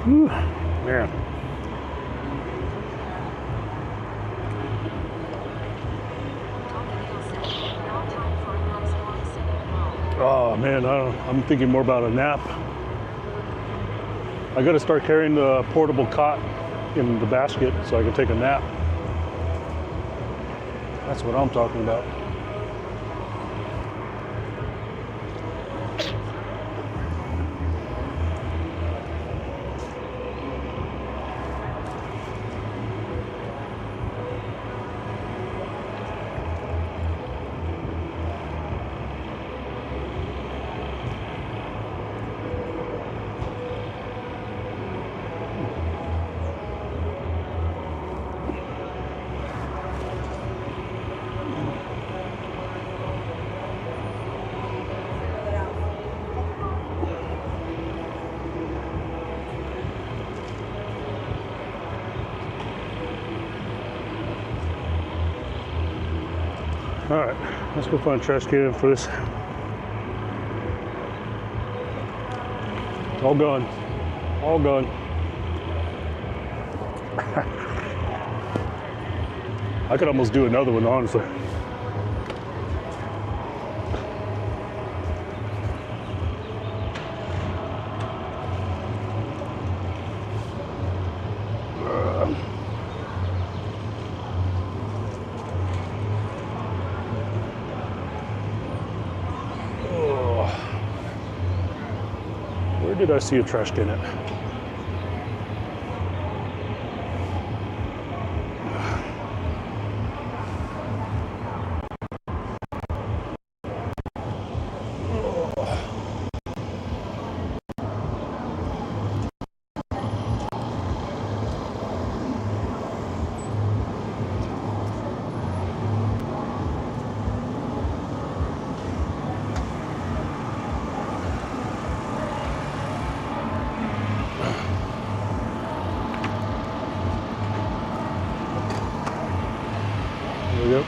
Whew, man. Oh man, I'm thinking more about a nap. I got to start carrying the portable cot in the basket so I can take a nap. That's what I'm talking about. All right, let's go find a trash can for this. All gone. All gone. I could almost do another one, honestly. Where did I see a trash can at? There we go.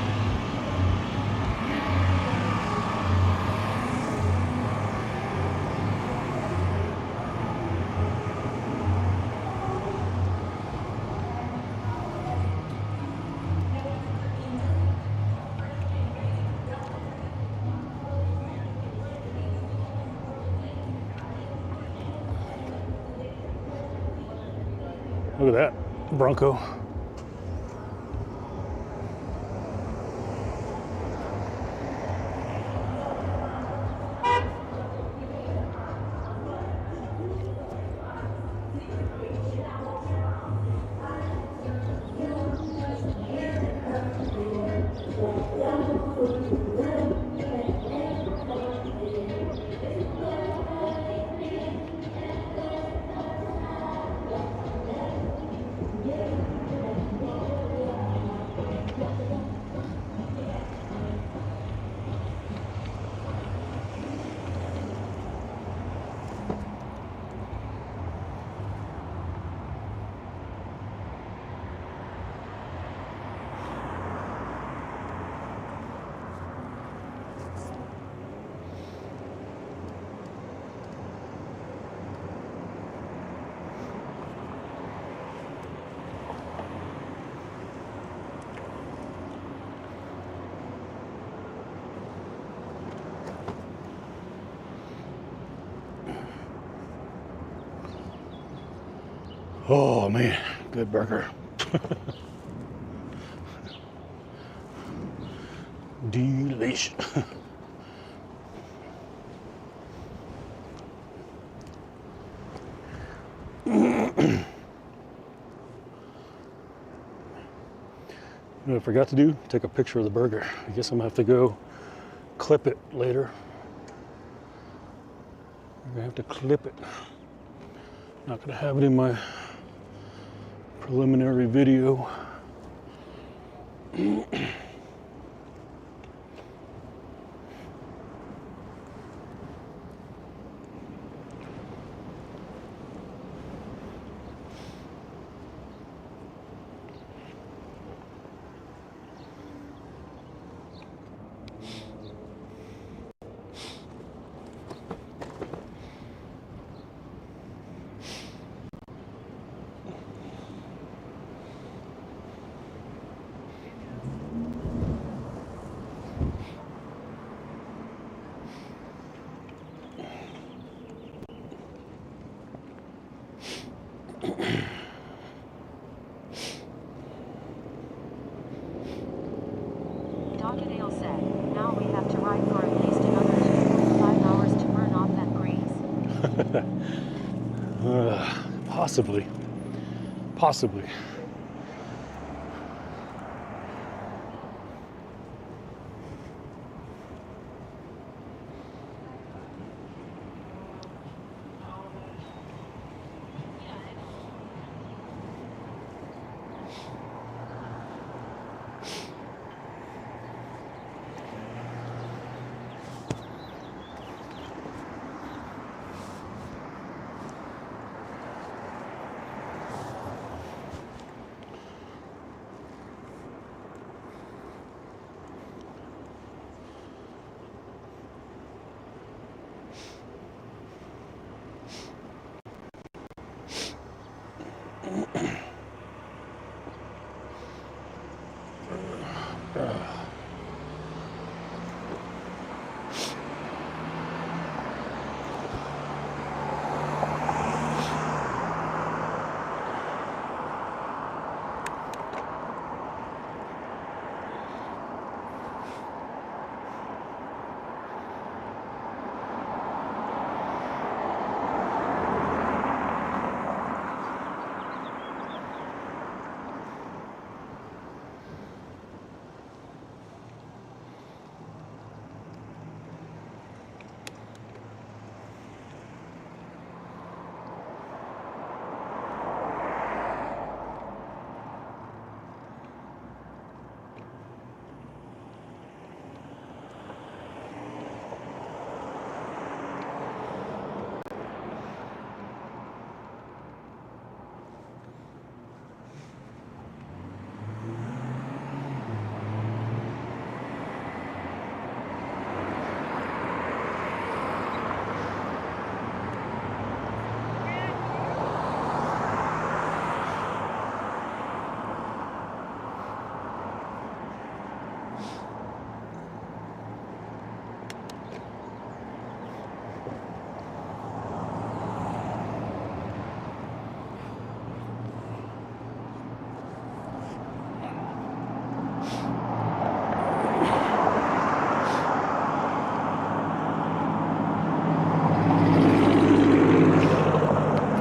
Look at that Bronco. Oh man, good burger. Delicious. You know what I forgot to do? Take a picture of the burger. I guess I'm gonna have to go clip it later. I'm gonna have to clip it. Not gonna have it in my preliminary video. Dockedale said, now we have to ride for at least another 2.5 hours to burn off that grease. Possibly. Possibly.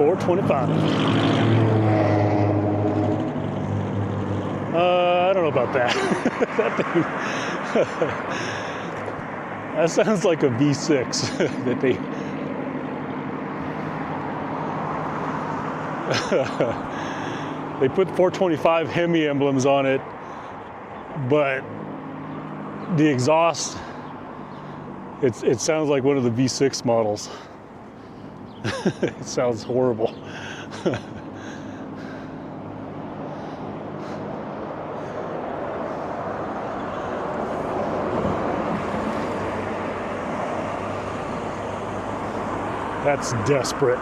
$4.25. I don't know about that. That thing, that sounds like a V6 that they. They put 425 Hemi emblems on it, but the exhaust, it sounds like one of the V6 models. It sounds horrible. That's desperate.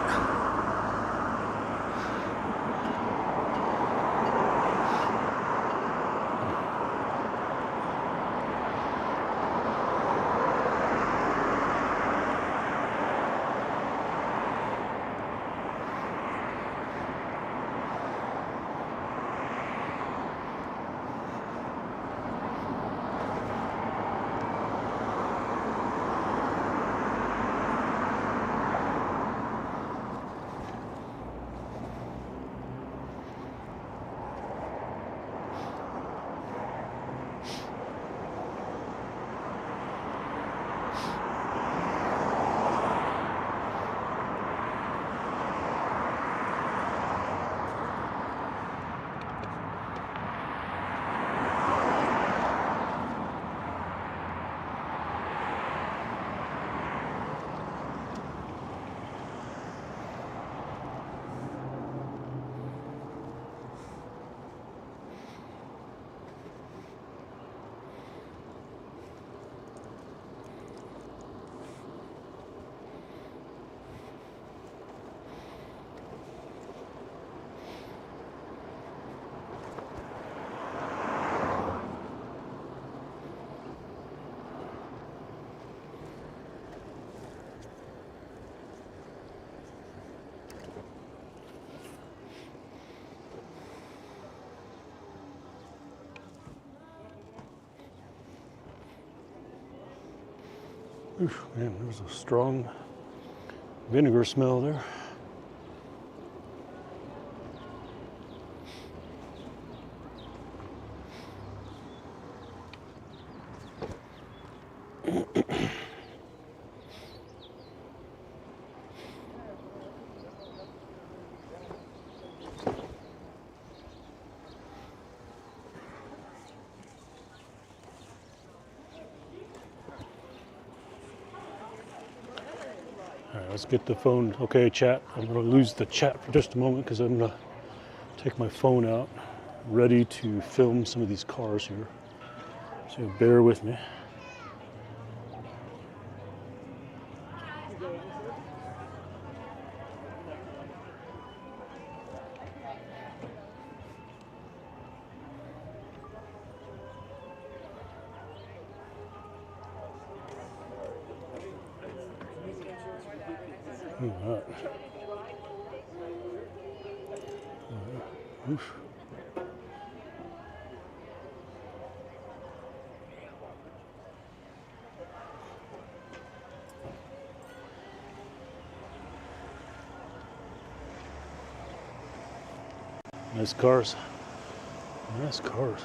Oof, man, there's a strong vinegar smell there. All right, let's get the phone. Okay, chat. I'm going to lose the chat for just a moment because I'm going to take my phone out, ready to film some of these cars here. So bear with me. All right. Oof. Nice cars. Nice cars.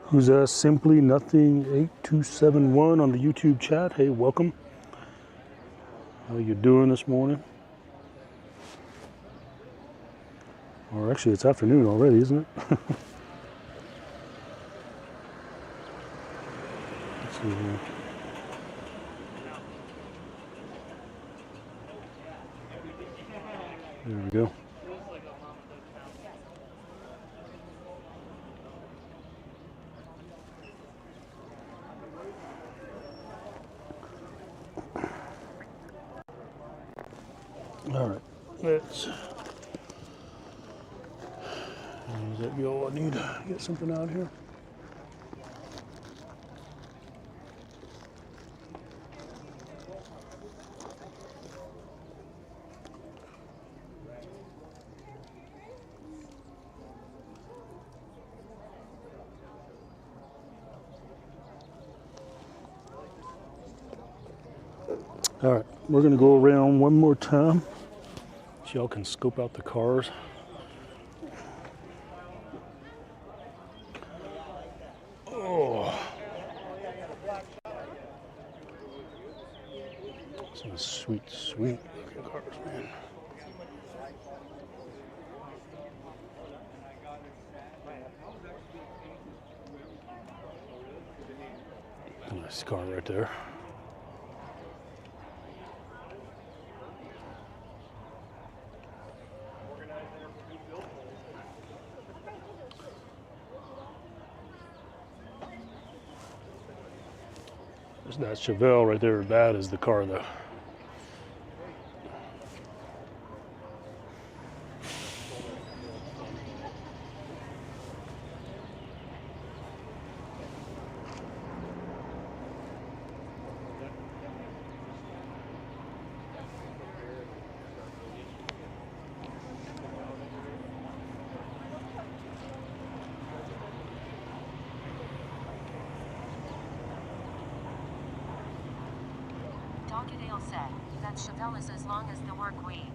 Who's Simply Nothing 8271 on the YouTube chat? Hey, welcome. How you doing this morning? Or actually, it's afternoon already, isn't it? Let's see here. There we go. All right, let's. Does that be all I need to get something out here? All right, we're gonna go around one more time so y'all can scope out the cars. Oh, some sweet, sweet looking cars, man. Nice car right there. That Chevelle right there, that is the car though. Doggedale said, that Chevelle is as long as the work week.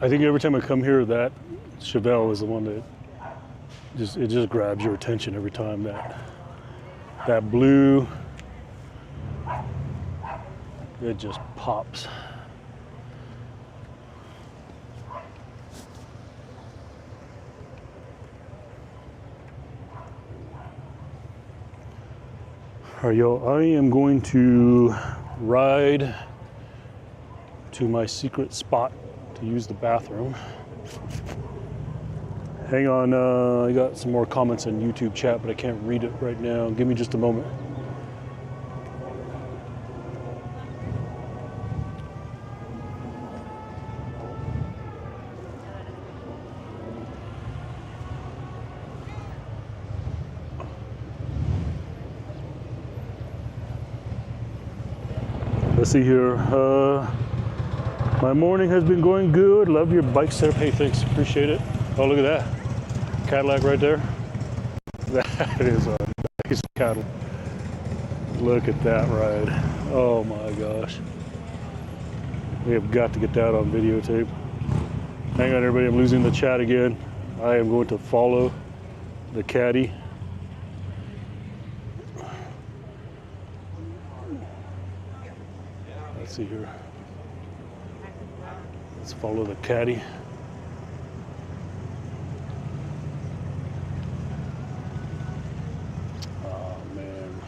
I think every time I come here, that Chevelle is the one that just grabs your attention every time. That blue, it just pops. All right, y'all, I am going to ride to my secret spot to use the bathroom. Hang on, I got some more comments in YouTube chat, but I can't read it right now. Give me just a moment. Let's see here. My morning has been going good. Love your bike setup. Hey, thanks. Appreciate it. Oh, look at that. Cadillac right there. That is a nice Cadillac. Look at that ride. Oh my gosh. We have got to get that on videotape. Hang on, everybody. I'm losing the chat again. I am going to follow the caddy. Let's see here. Let's follow the caddy. Oh man.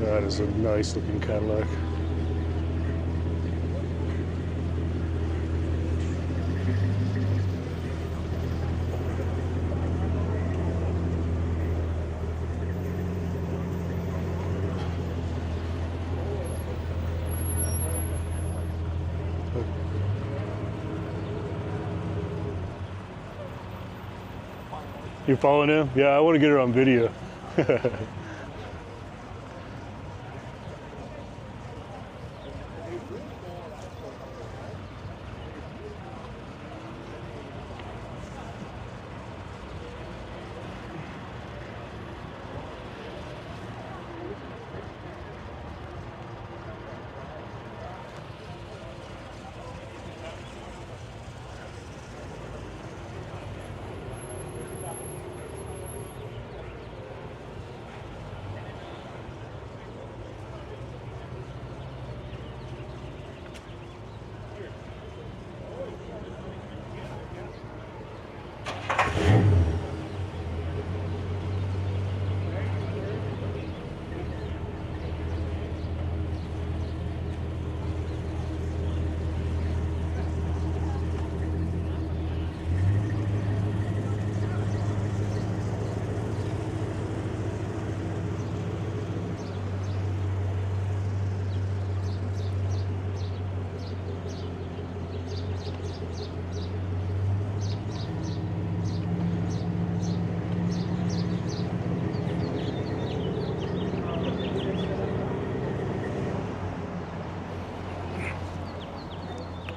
That is a nice looking Cadillac. You following him? Yeah, I want to get her on video.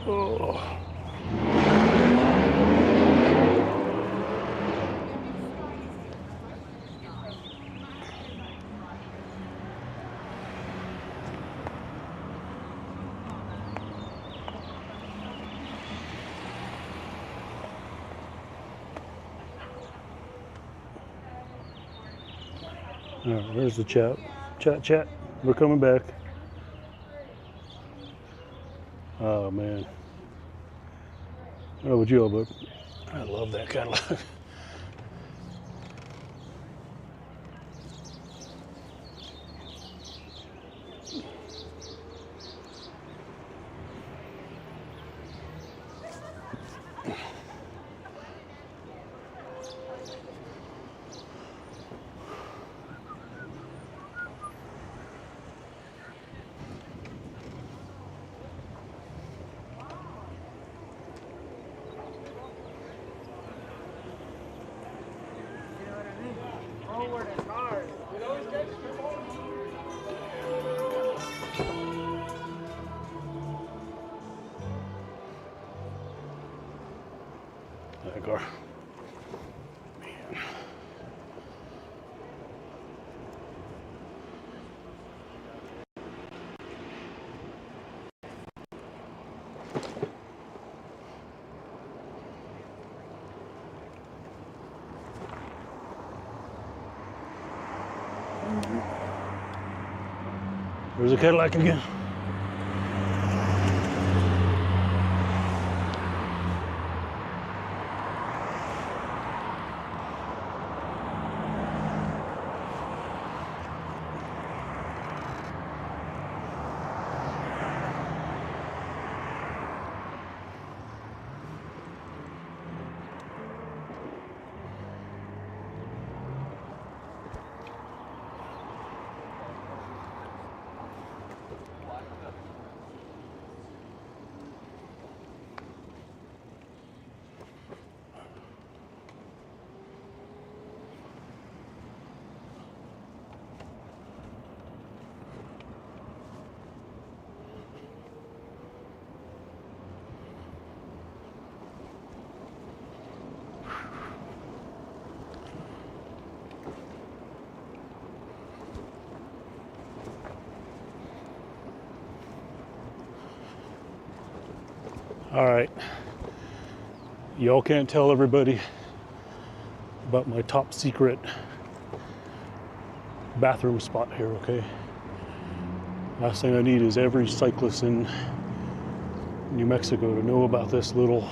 Oh. All right, there's the chat. Chat. We're coming back. Oh man. I don't know about you, but I love that Cadillac. That car. Man. There's a Cadillac again. All right, y'all can't tell everybody about my top secret bathroom spot here, okay? Last thing I need is every cyclist in New Mexico to know about this little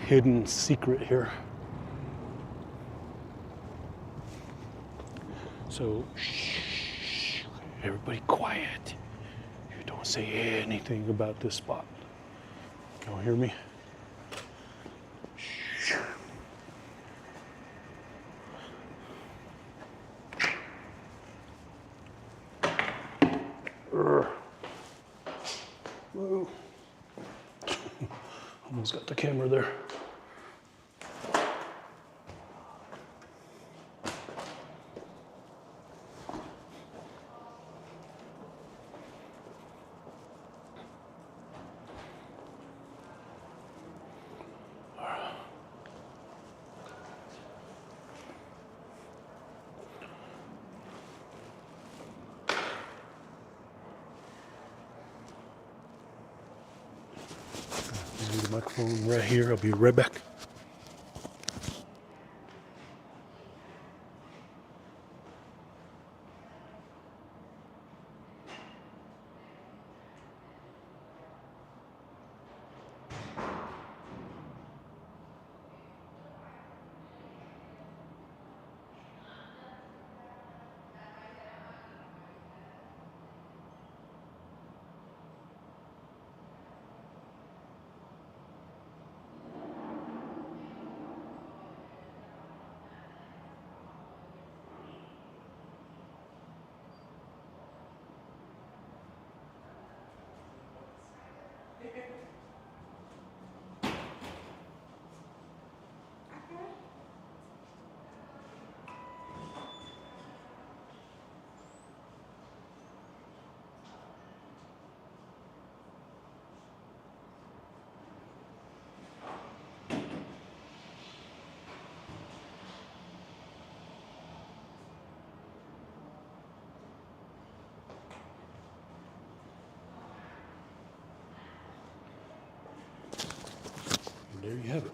hidden secret here. So, shh, everybody quiet. You don't say anything about this spot. Y'all hear me? Shh. Whoa. Almost got the camera there. Leave the microphone right here. I'll be right back. There you have it.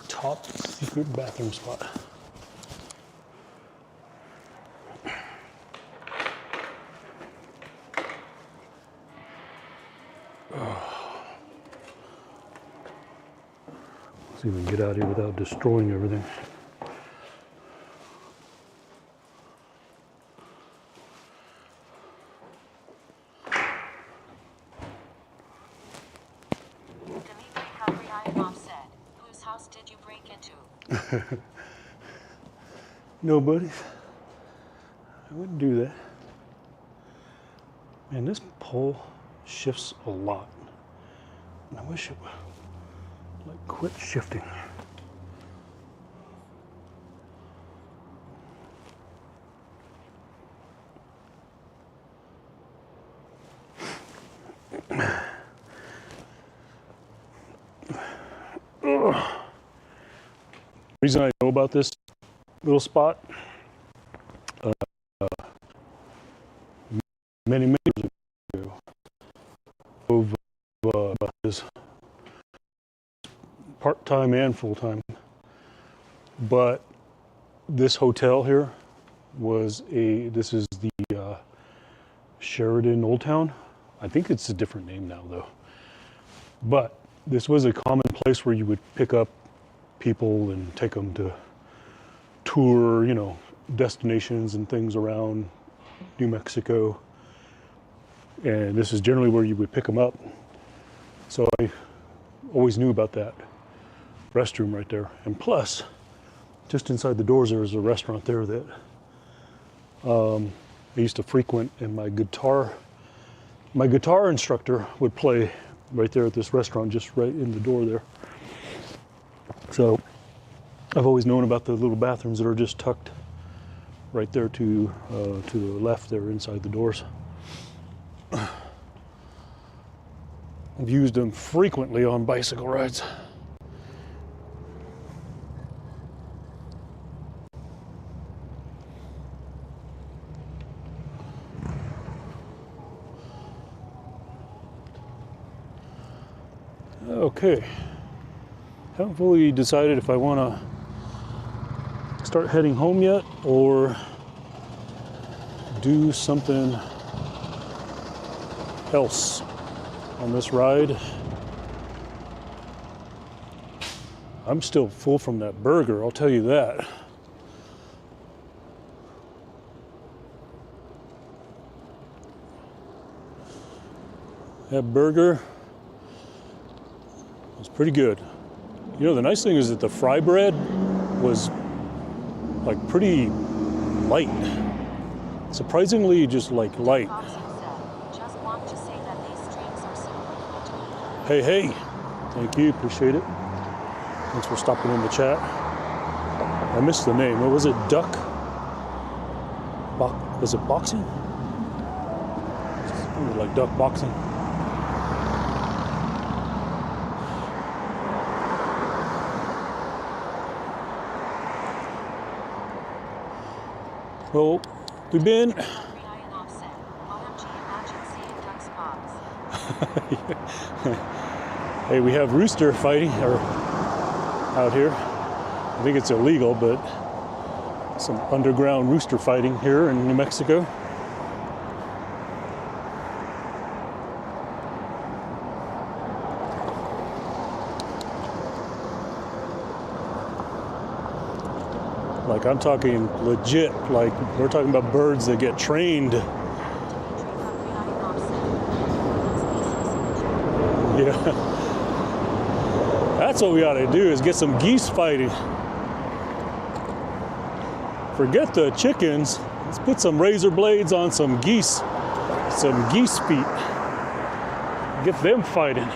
Top secret bathroom spot. Let's see if we can get out of here without destroying everything. Did you break into? No, buddy. I wouldn't do that. Man, this pole shifts a lot. And I wish it would like quit shifting. The reason I know about this little spot, many years ago, about this part-time and full-time, but this hotel here this is the Sheridan Old Town. I think it's a different name now though. But this was a common place where you would pick up people and take them to tour, you know, destinations and things around New Mexico. And this is generally where you would pick them up. So I always knew about that restroom right there. And plus, just inside the doors, there was a restaurant there that I used to frequent, and my guitar instructor would play right there at this restaurant, just right in the door there. So I've always known about the little bathrooms that are just tucked right there to the left there inside the doors. I've used them frequently on bicycle rides. Okay, haven't fully decided if I want to start heading home yet or do something else on this ride. I'm still full from that burger, I'll tell you that. That burger was pretty good. You know, the nice thing is that the fry bread was like pretty light. Surprisingly just like light. Just want to say that these streams are so good. Hey, thank you, appreciate it. Thanks for stopping in the chat. I missed the name. What was it? Duck? Was it boxing? It like duck boxing. Well, we've been. Hey, we have rooster fighting out here. I think it's illegal, but some underground rooster fighting here in New Mexico. Like I'm talking legit, like we're talking about birds that get trained. Yeah. That's what we ought to do, is get some geese fighting. Forget the chickens. Let's put some razor blades on some geese feet. Get them fighting.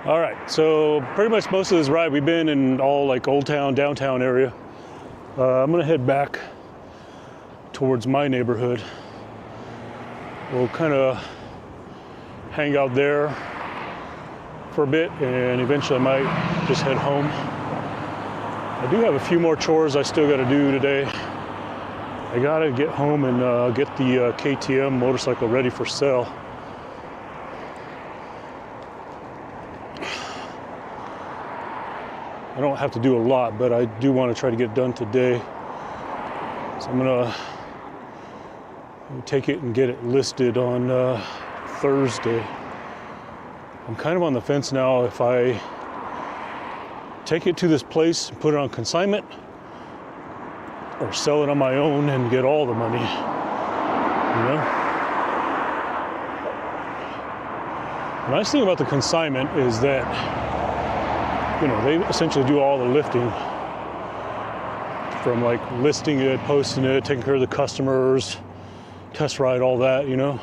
All right, so pretty much most of this ride we've been in all like Old Town, downtown area. I'm gonna head back towards my neighborhood. We'll kind of hang out there for a bit and eventually I might just head home. I do have a few more chores I still gotta do today. I gotta get home and get the KTM motorcycle ready for sale. I don't have to do a lot, but I do want to try to get it done today. So I'm gonna take it and get it listed on Thursday. I'm kind of on the fence now if I take it to this place and put it on consignment or sell it on my own and get all the money, you know? The nice thing about the consignment is that you know, they essentially do all the lifting from like listing it, posting it, taking care of the customers, test ride, all that, you know.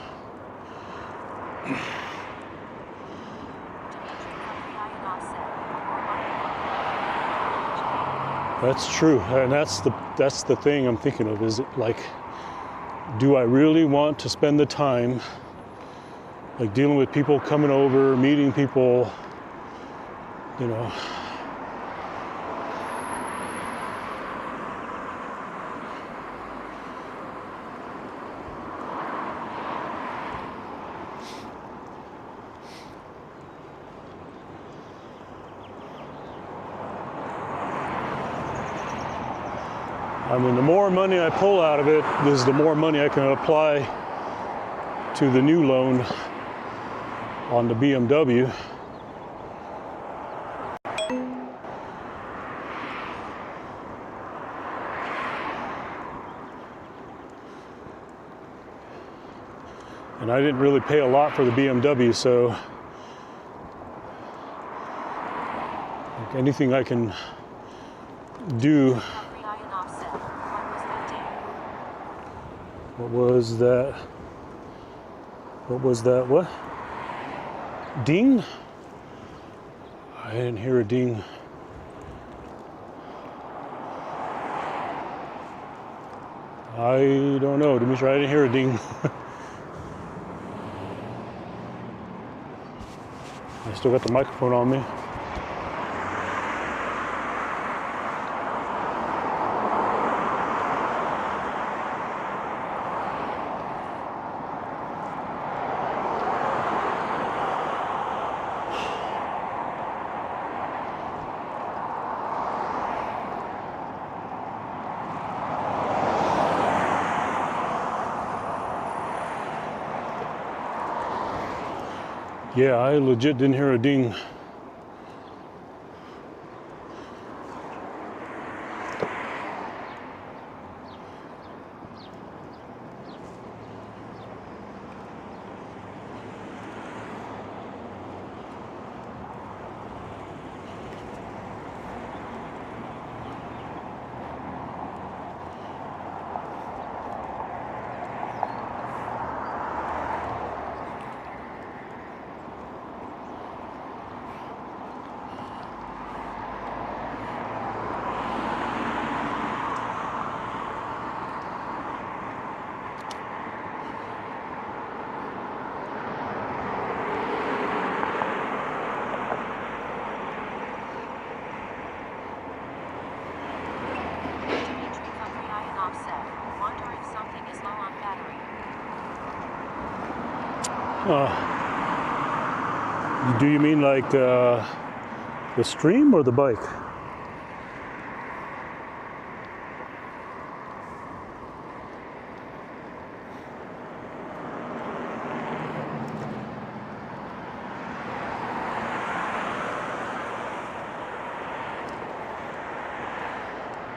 That's true, and that's the thing I'm thinking of, is it like do I really want to spend the time like dealing with people coming over, meeting people, you know. I mean, the more money I pull out of it, is the more money I can apply to the new loan on the BMW. And I didn't really pay a lot for the BMW, so like anything I can do. What was that? What was that? What? Ding? I didn't hear a ding. I don't know, Dimitri. I didn't hear a ding. I still got the microphone on me. Yeah, I legit didn't hear a ding. Do you mean like the stream or the bike?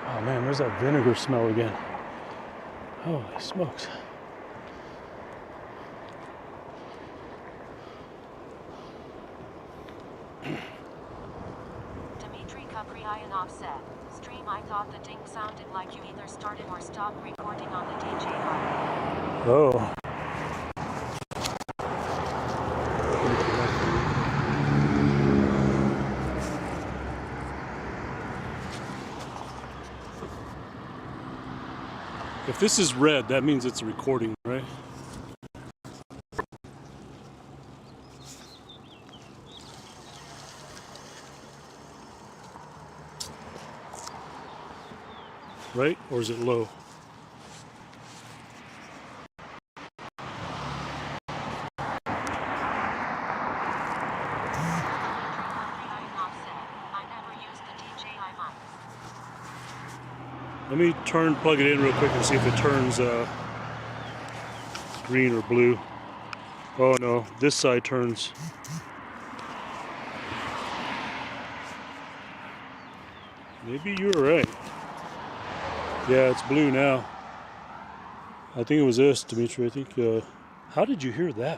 Oh man, where's that vinegar smell again? Holy smokes. Offset. Stream, I thought the ding sounded like you either started or stopped recording on the DJI. Oh. If this is red, that means it's a recording, right? Right? Or is it low? Let me plug it in real quick and see if it turns green or blue. Oh no, this side turns. Maybe you're right. Yeah, it's blue now. I think it was this, Dimitri. I think, how did you hear that?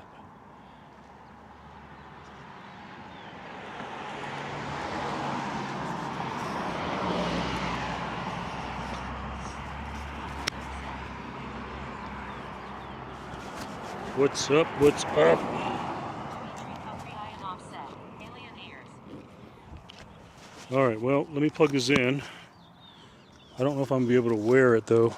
What's up? What's up? All right, well, let me plug this in. I don't know if I'm gonna be able to wear it though.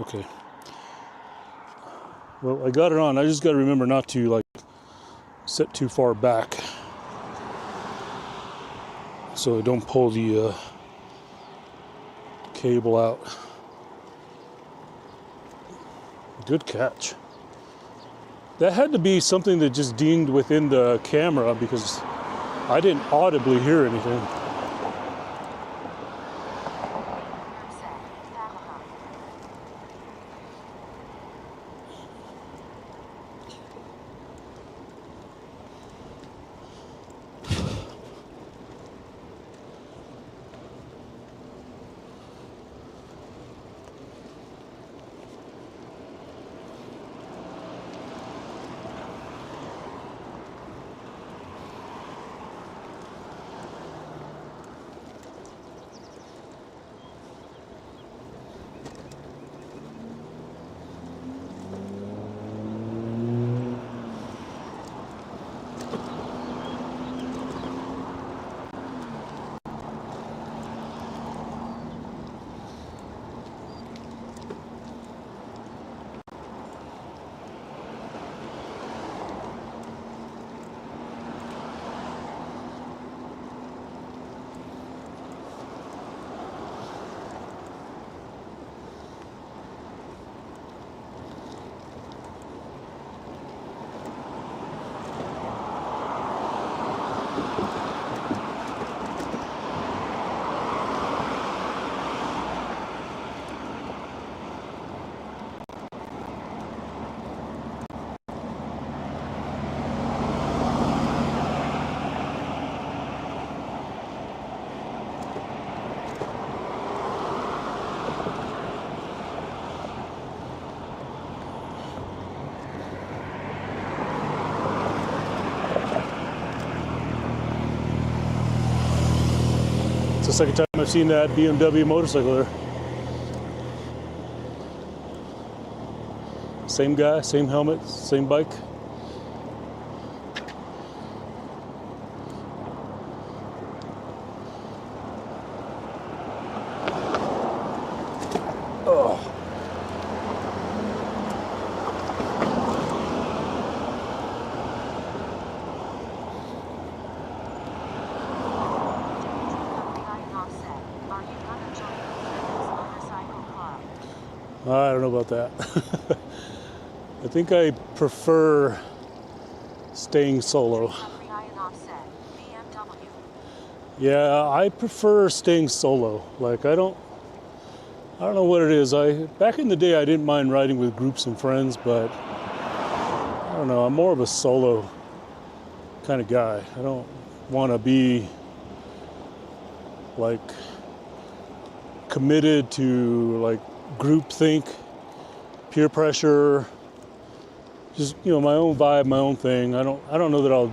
Okay. Well, I got it on. I just got to remember not to like sit too far back so I don't pull the cable out. Good catch. That had to be something that just dinged within the camera because I didn't audibly hear anything. It's the second time I've seen that BMW motorcycle there. Same guy, same helmet, same bike. Oh. I don't know about that. I think I prefer staying solo. Yeah, I prefer staying solo. Like I don't know what it is. Back in the day I didn't mind riding with groups and friends, but I don't know, I'm more of a solo kind of guy. I don't want to be like committed to like groupthink, peer pressure, just my own vibe, my own thing. I don't know that I'll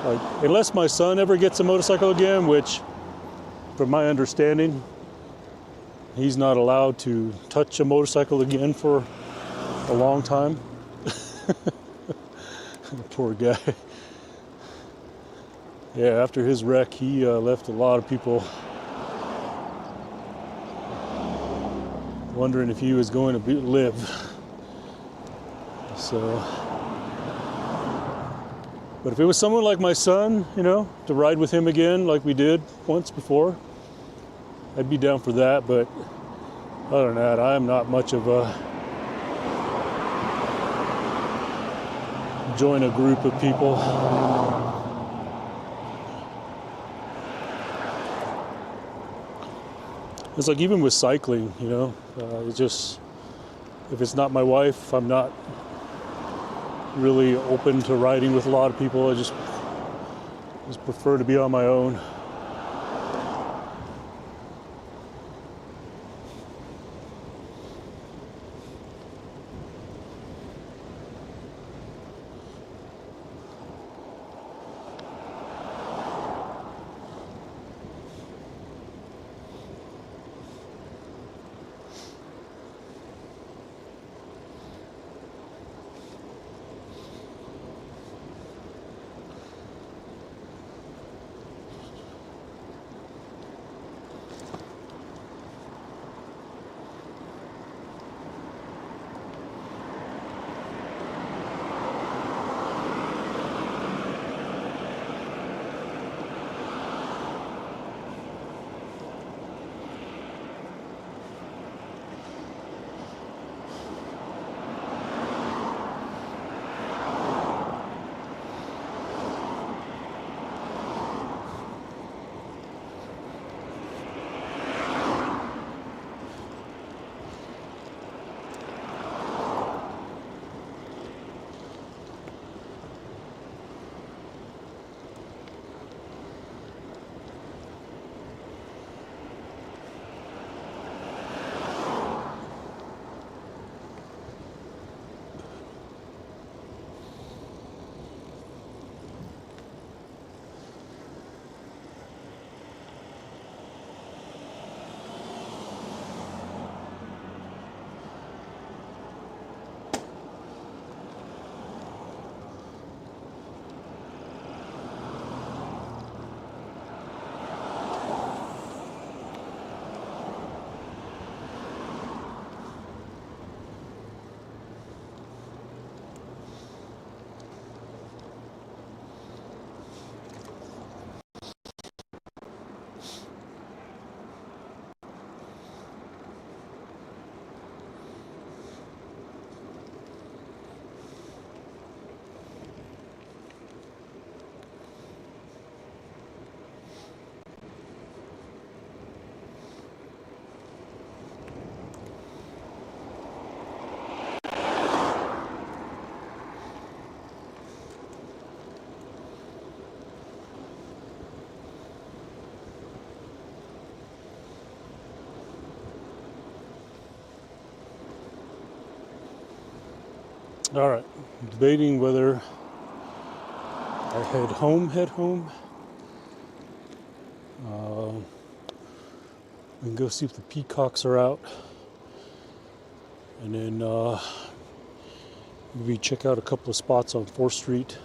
like, unless my son ever gets a motorcycle again, which from my understanding he's not allowed to touch a motorcycle again for a long time. Poor guy. Yeah, after his wreck he left a lot of people wondering if he was going to live. So, but if it was someone like my son, to ride with him again like we did once before, I'd be down for that. But other than that, I'm not much of a join a group of people. It's like even with cycling, it's just, if it's not my wife, I'm not really open to riding with a lot of people. I just prefer to be on my own. All right, debating whether I head home. We can go see if the peacocks are out, and then maybe check out a couple of spots on 4th Street.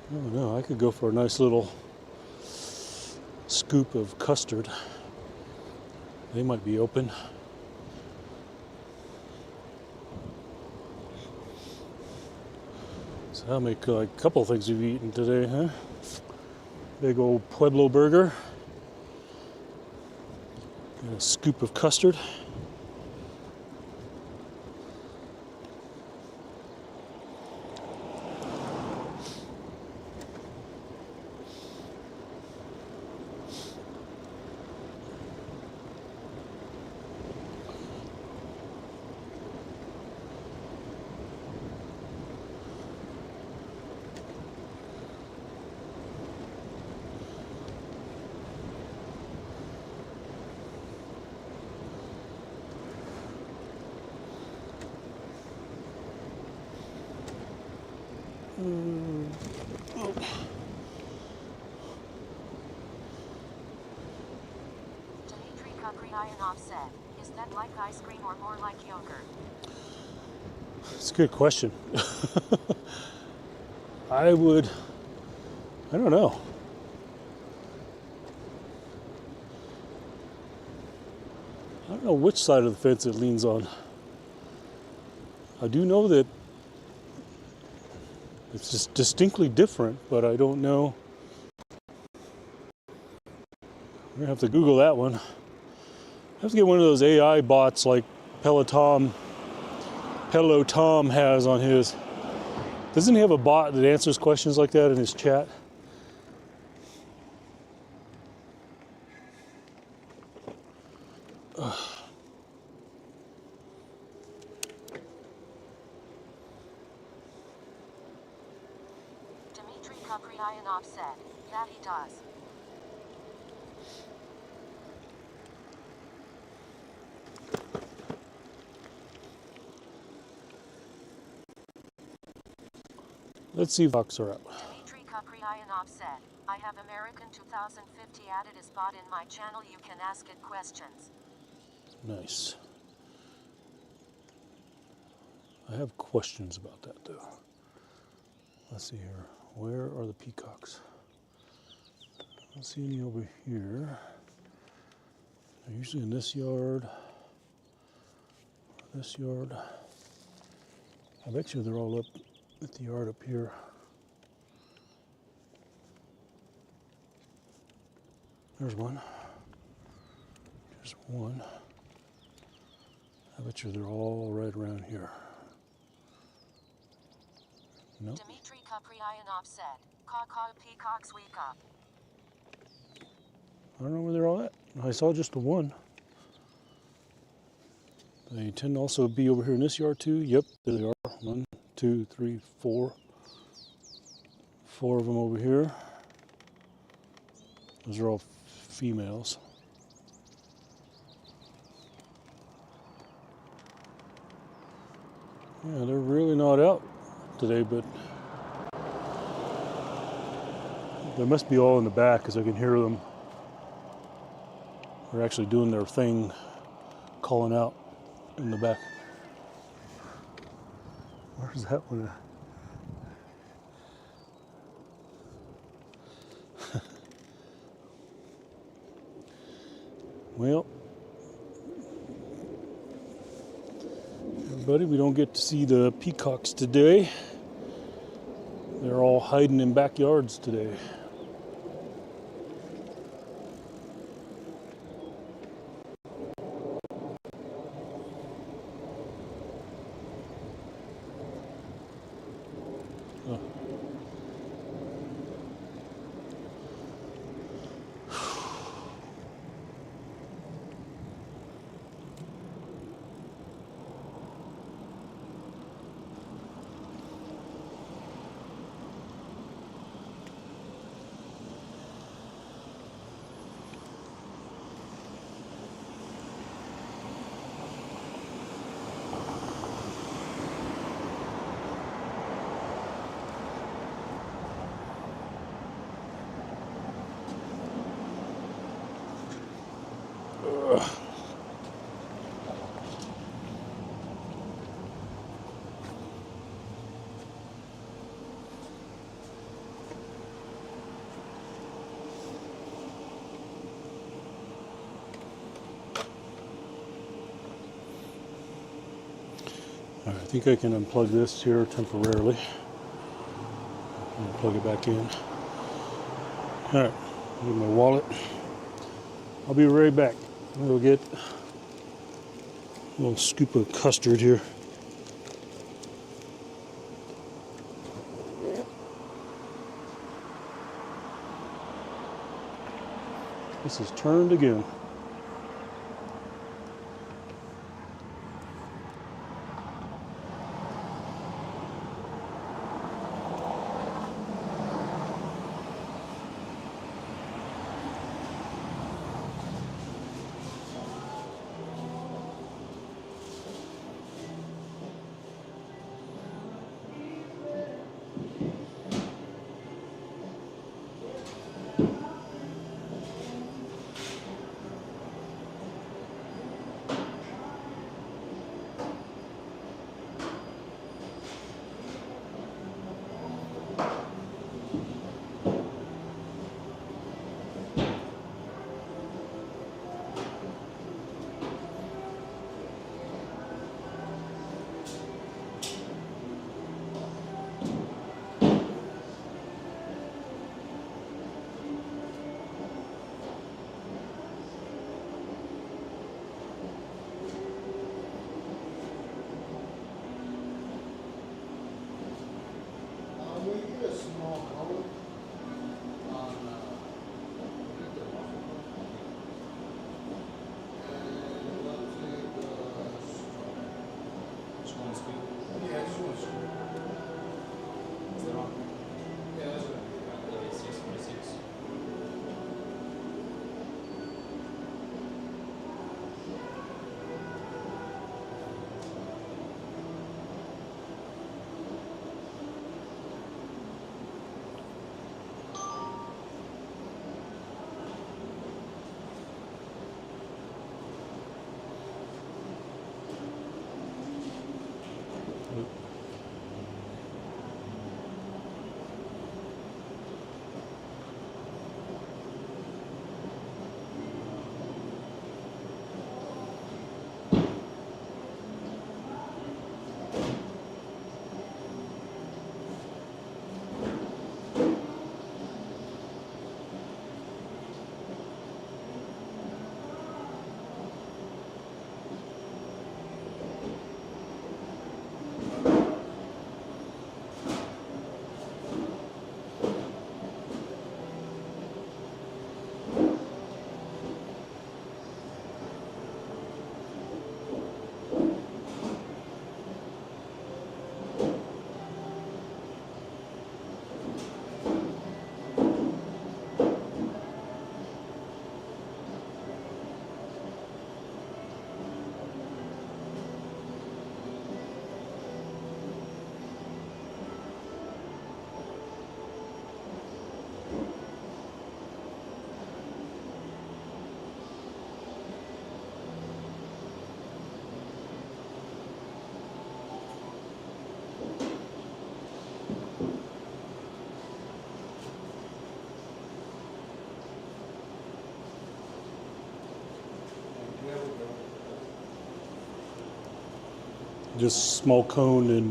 I don't know, I could go for a nice little scoop of custard. They might be open. So I'll make like a couple of things we've eaten today, huh? Big old Pueblo burger. And a scoop of custard. Dimitri Kapriyanov said, is that like ice cream or more like yogurt? It's a good question. I don't know. I don't know which side of the fence it leans on. I do know that it's just distinctly different, but I don't know. We're gonna have to Google that one. I have to get one of those AI bots like Peloton has on his. Doesn't he have a bot that answers questions like that in his chat? Dimitri Kapriyanov said, that he does. Let's see if Fox are out. Dimitri Kapriyanov said, I have American 2050 added as bot in my channel, you can ask it questions. Nice. I have questions about that though. Let's see here. Where are the peacocks? I don't see any over here. They're usually in this yard. This yard. I bet you they're all up at the yard up here. There's one. There's one. I bet you they're all right around here. Nope. Dimitri Kapriyanov said, caw peacocks wake up. I don't know where they're all at. I saw just the one. They tend to also be over here in this yard too. Yep, there they are. 1, 2, 3, 4. 4 of them over here. Those are all females. Yeah, they're really not out today, but they must be all in the back because I can hear them. They're actually doing their thing, calling out in the back. Where's that one at? Well, everybody, we don't get to see the peacocks today. They're all hiding in backyards today. Oh. All right, I think I can unplug this here temporarily. And plug it back in. All right, get my wallet. I'll be right back. We'll get a little scoop of custard here. This is turned again. Just small cone and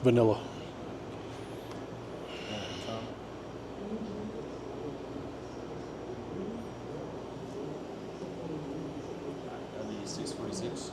vanilla. That'd be 646.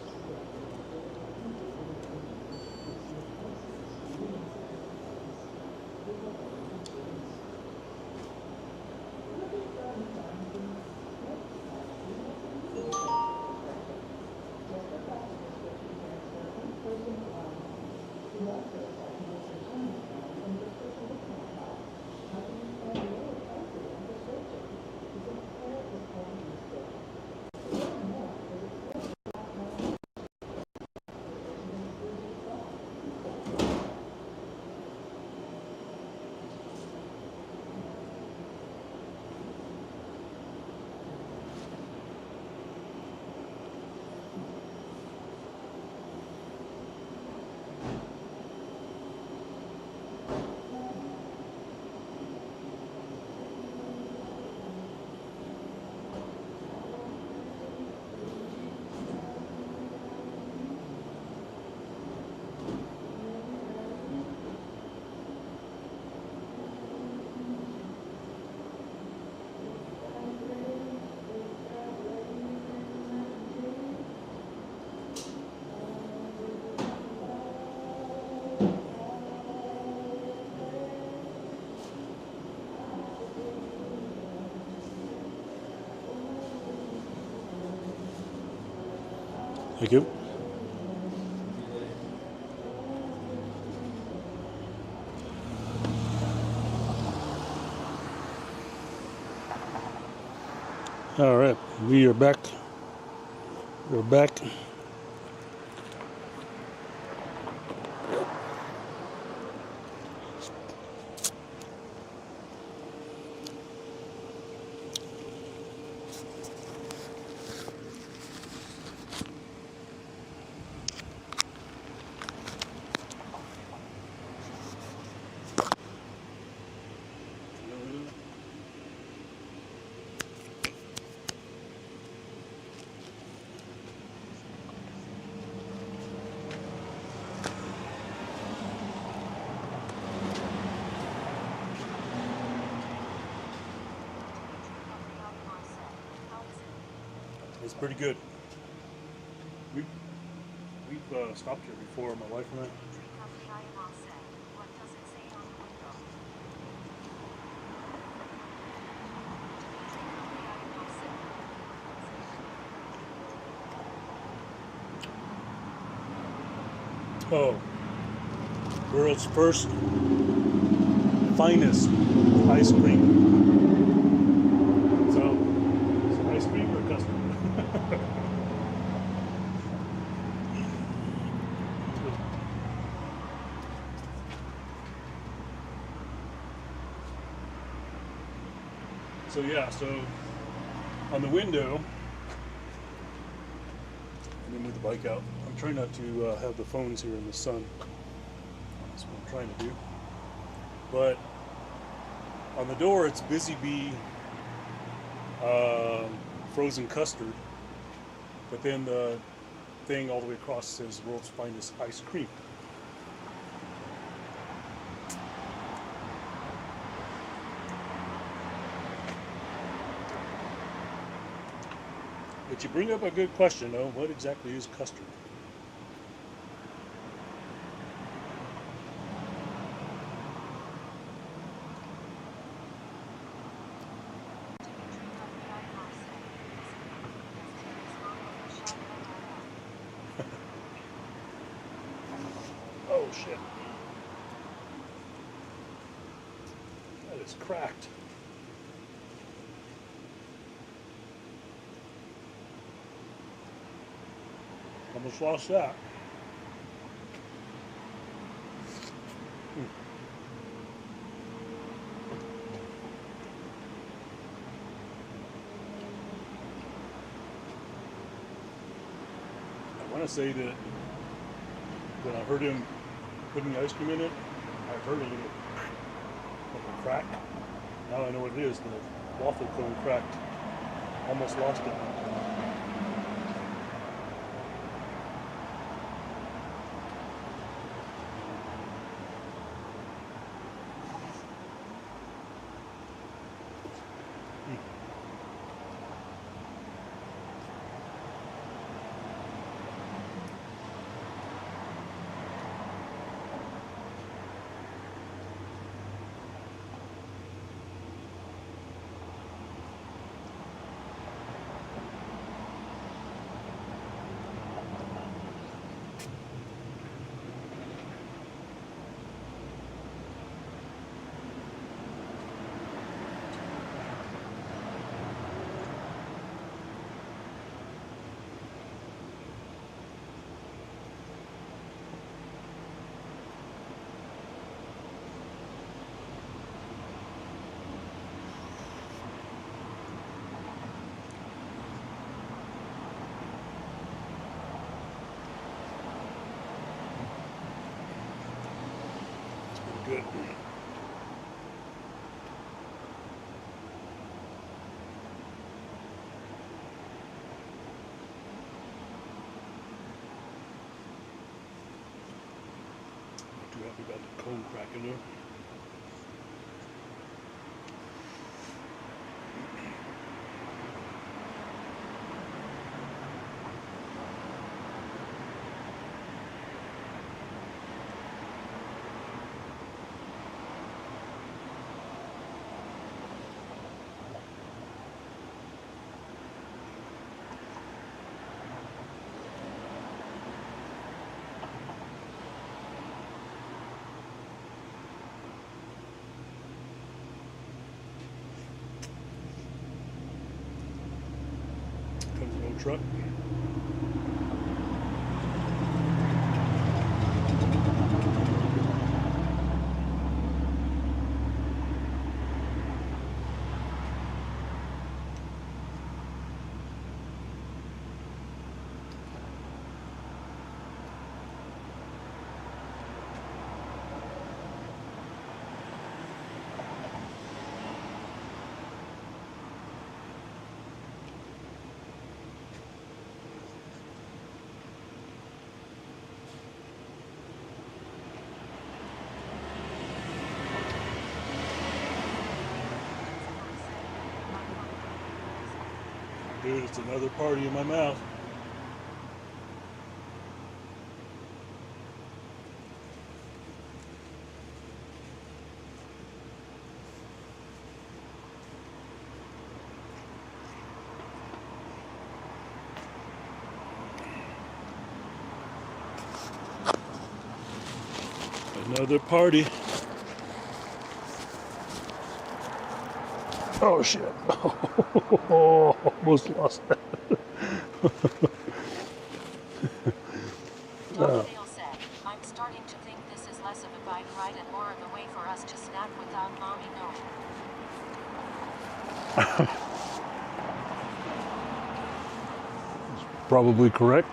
Thank you. All right, we are back. We're back. It's pretty good. We've stopped here before, my wife and I. What does it say on the window? Oh, world's first, finest ice cream. So, is it ice cream or custard? So yeah, so on the window, let me move the bike out. I'm trying not to have the phones here in the sun. That's what I'm trying to do. But on the door, it's Busy Bee frozen custard. But then the thing all the way across says world's finest ice cream. But you bring up a good question, though. What exactly is custard? Oh shit. That is cracked. Almost lost that. I want to say that when I heard him putting the ice cream in it, I heard a little like a crack. Now I know what it is. The waffle cone cracked. Almost lost it. Good. Not too happy about the cone cracking there. truck. Dude, it's another party in my mouth. Another party. Oh shit. Oh, almost lost that. Dale said, I'm starting to think this is less of a bike ride and more of a way for us to snack without mommy knowing. Probably correct.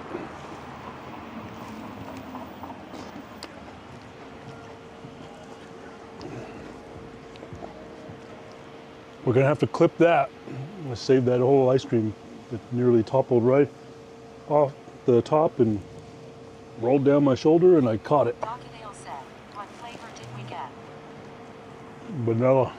We're gonna have to clip that. I'm gonna save that whole ice cream that nearly toppled right off the top and rolled down my shoulder, and I caught it. Dale said, what flavor did we get? Vanilla.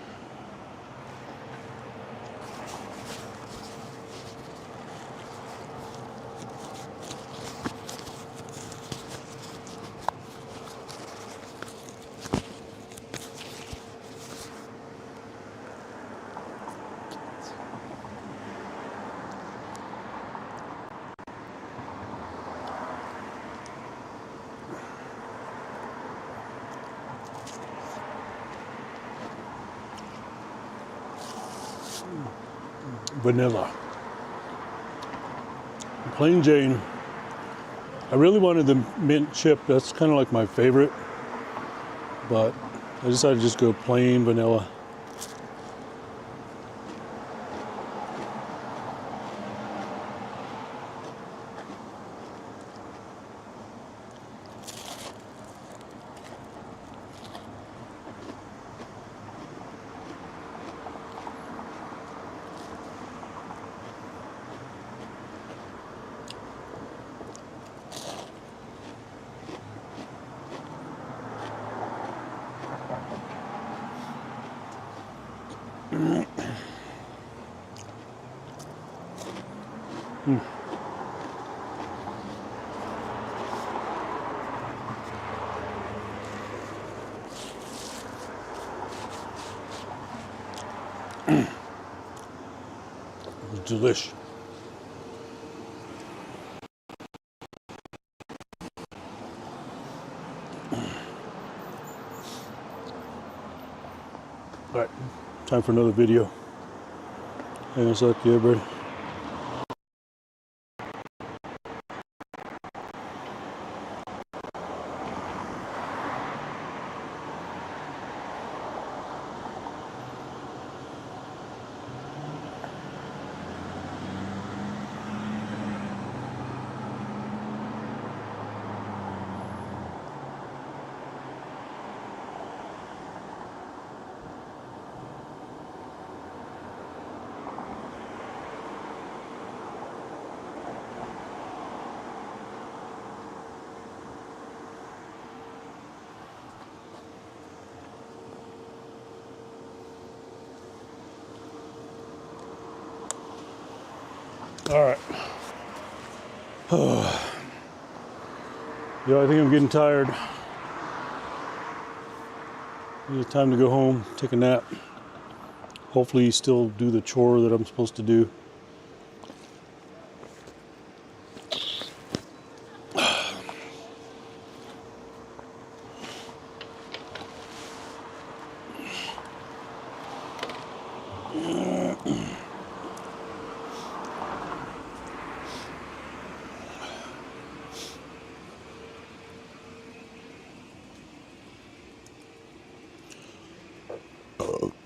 Vanilla. Plain Jane. I really wanted the mint chip. That's kind of like my favorite, but I decided to just go plain vanilla. Delish. All right, time for another video. Hang on a sec, yeah, buddy. All right. Yeah, I think I'm getting tired. It's time to go home, take a nap. Hopefully still do the chore that I'm supposed to do.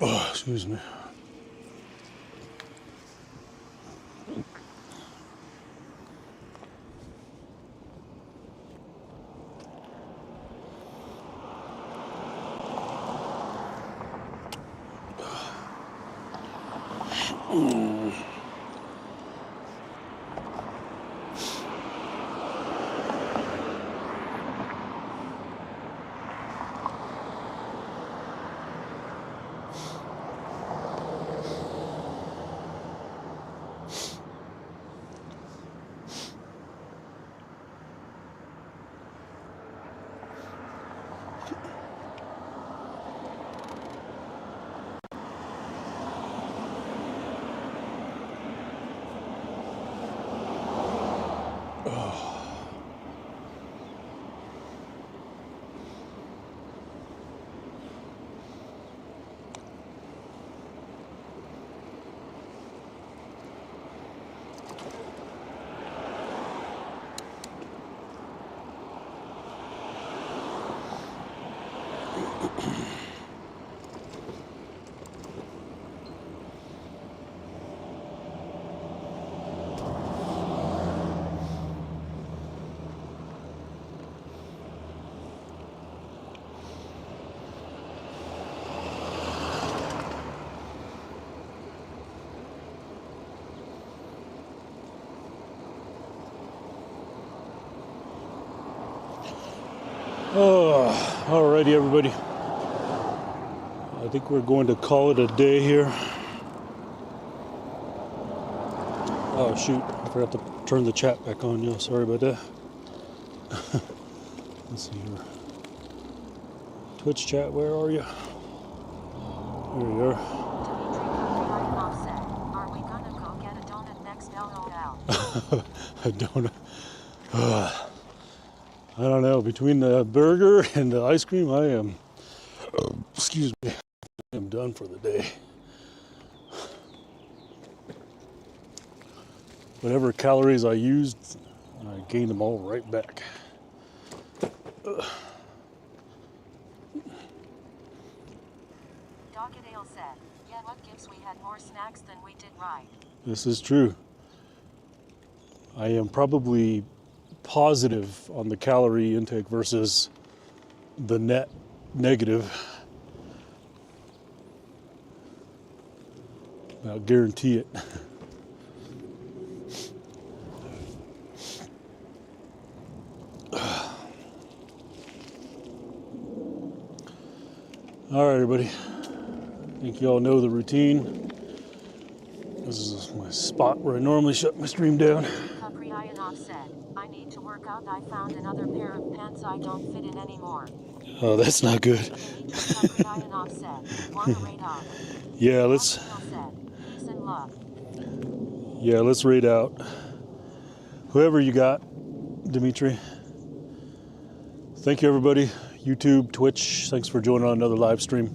Oh, excuse me. Oh, alrighty, everybody. I think we're going to call it a day here. Oh shoot, I forgot to turn the chat back on. Yeah, sorry about that. Let's see here. Twitch chat, where are you? There you are. Are we gonna go get a donut next? LOL. A donut. I don't know. Between the burger and the ice cream, I am, excuse me, I am done for the day. Whatever calories I used, I gained them all right back. Doggedale said, yeah, what gives we had more snacks than we did right. This is true. I am probably positive on the calorie intake versus the net negative. I'll guarantee it. All right, everybody. I think you all know the routine. This is my spot where I normally shut my stream down. Kapriyanov said, I need to work out. I found another pair of pants I don't fit in anymore. Oh, that's not good. Kapriyanov said, wanna raid out? Yeah, let's. Said, peace and love. Yeah, let's raid out. Whoever you got, Dimitri. Thank you, everybody. YouTube, Twitch, thanks for joining on another live stream.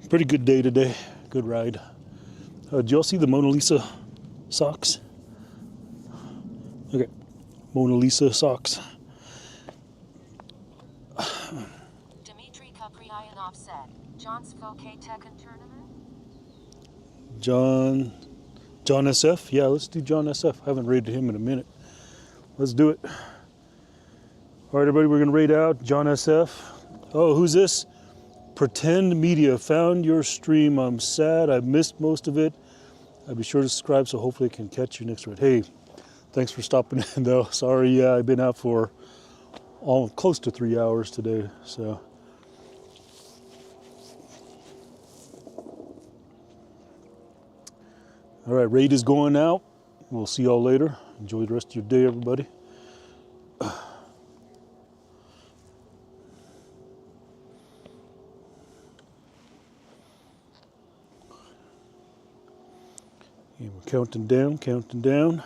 Pretty good day today. Good ride. Did y'all see the Mona Lisa socks? Okay, Mona Lisa socks. Dmitry Kapriyanov said, John's K Tekken tournament? John SF? Yeah, let's do John SF. I haven't raided him in a minute. Let's do it. All right, everybody, we're going to raid out John SF. Oh, who's this? Pretend Media. Found your stream. I'm sad. I missed most of it. I'll be sure to subscribe, so hopefully I can catch you next raid. Hey, thanks for stopping in, though. Sorry, yeah, I've been out for close to 3 hours today, so. All right, raid is going out. We'll see y'all later. Enjoy the rest of your day, everybody. And we're counting down, counting down.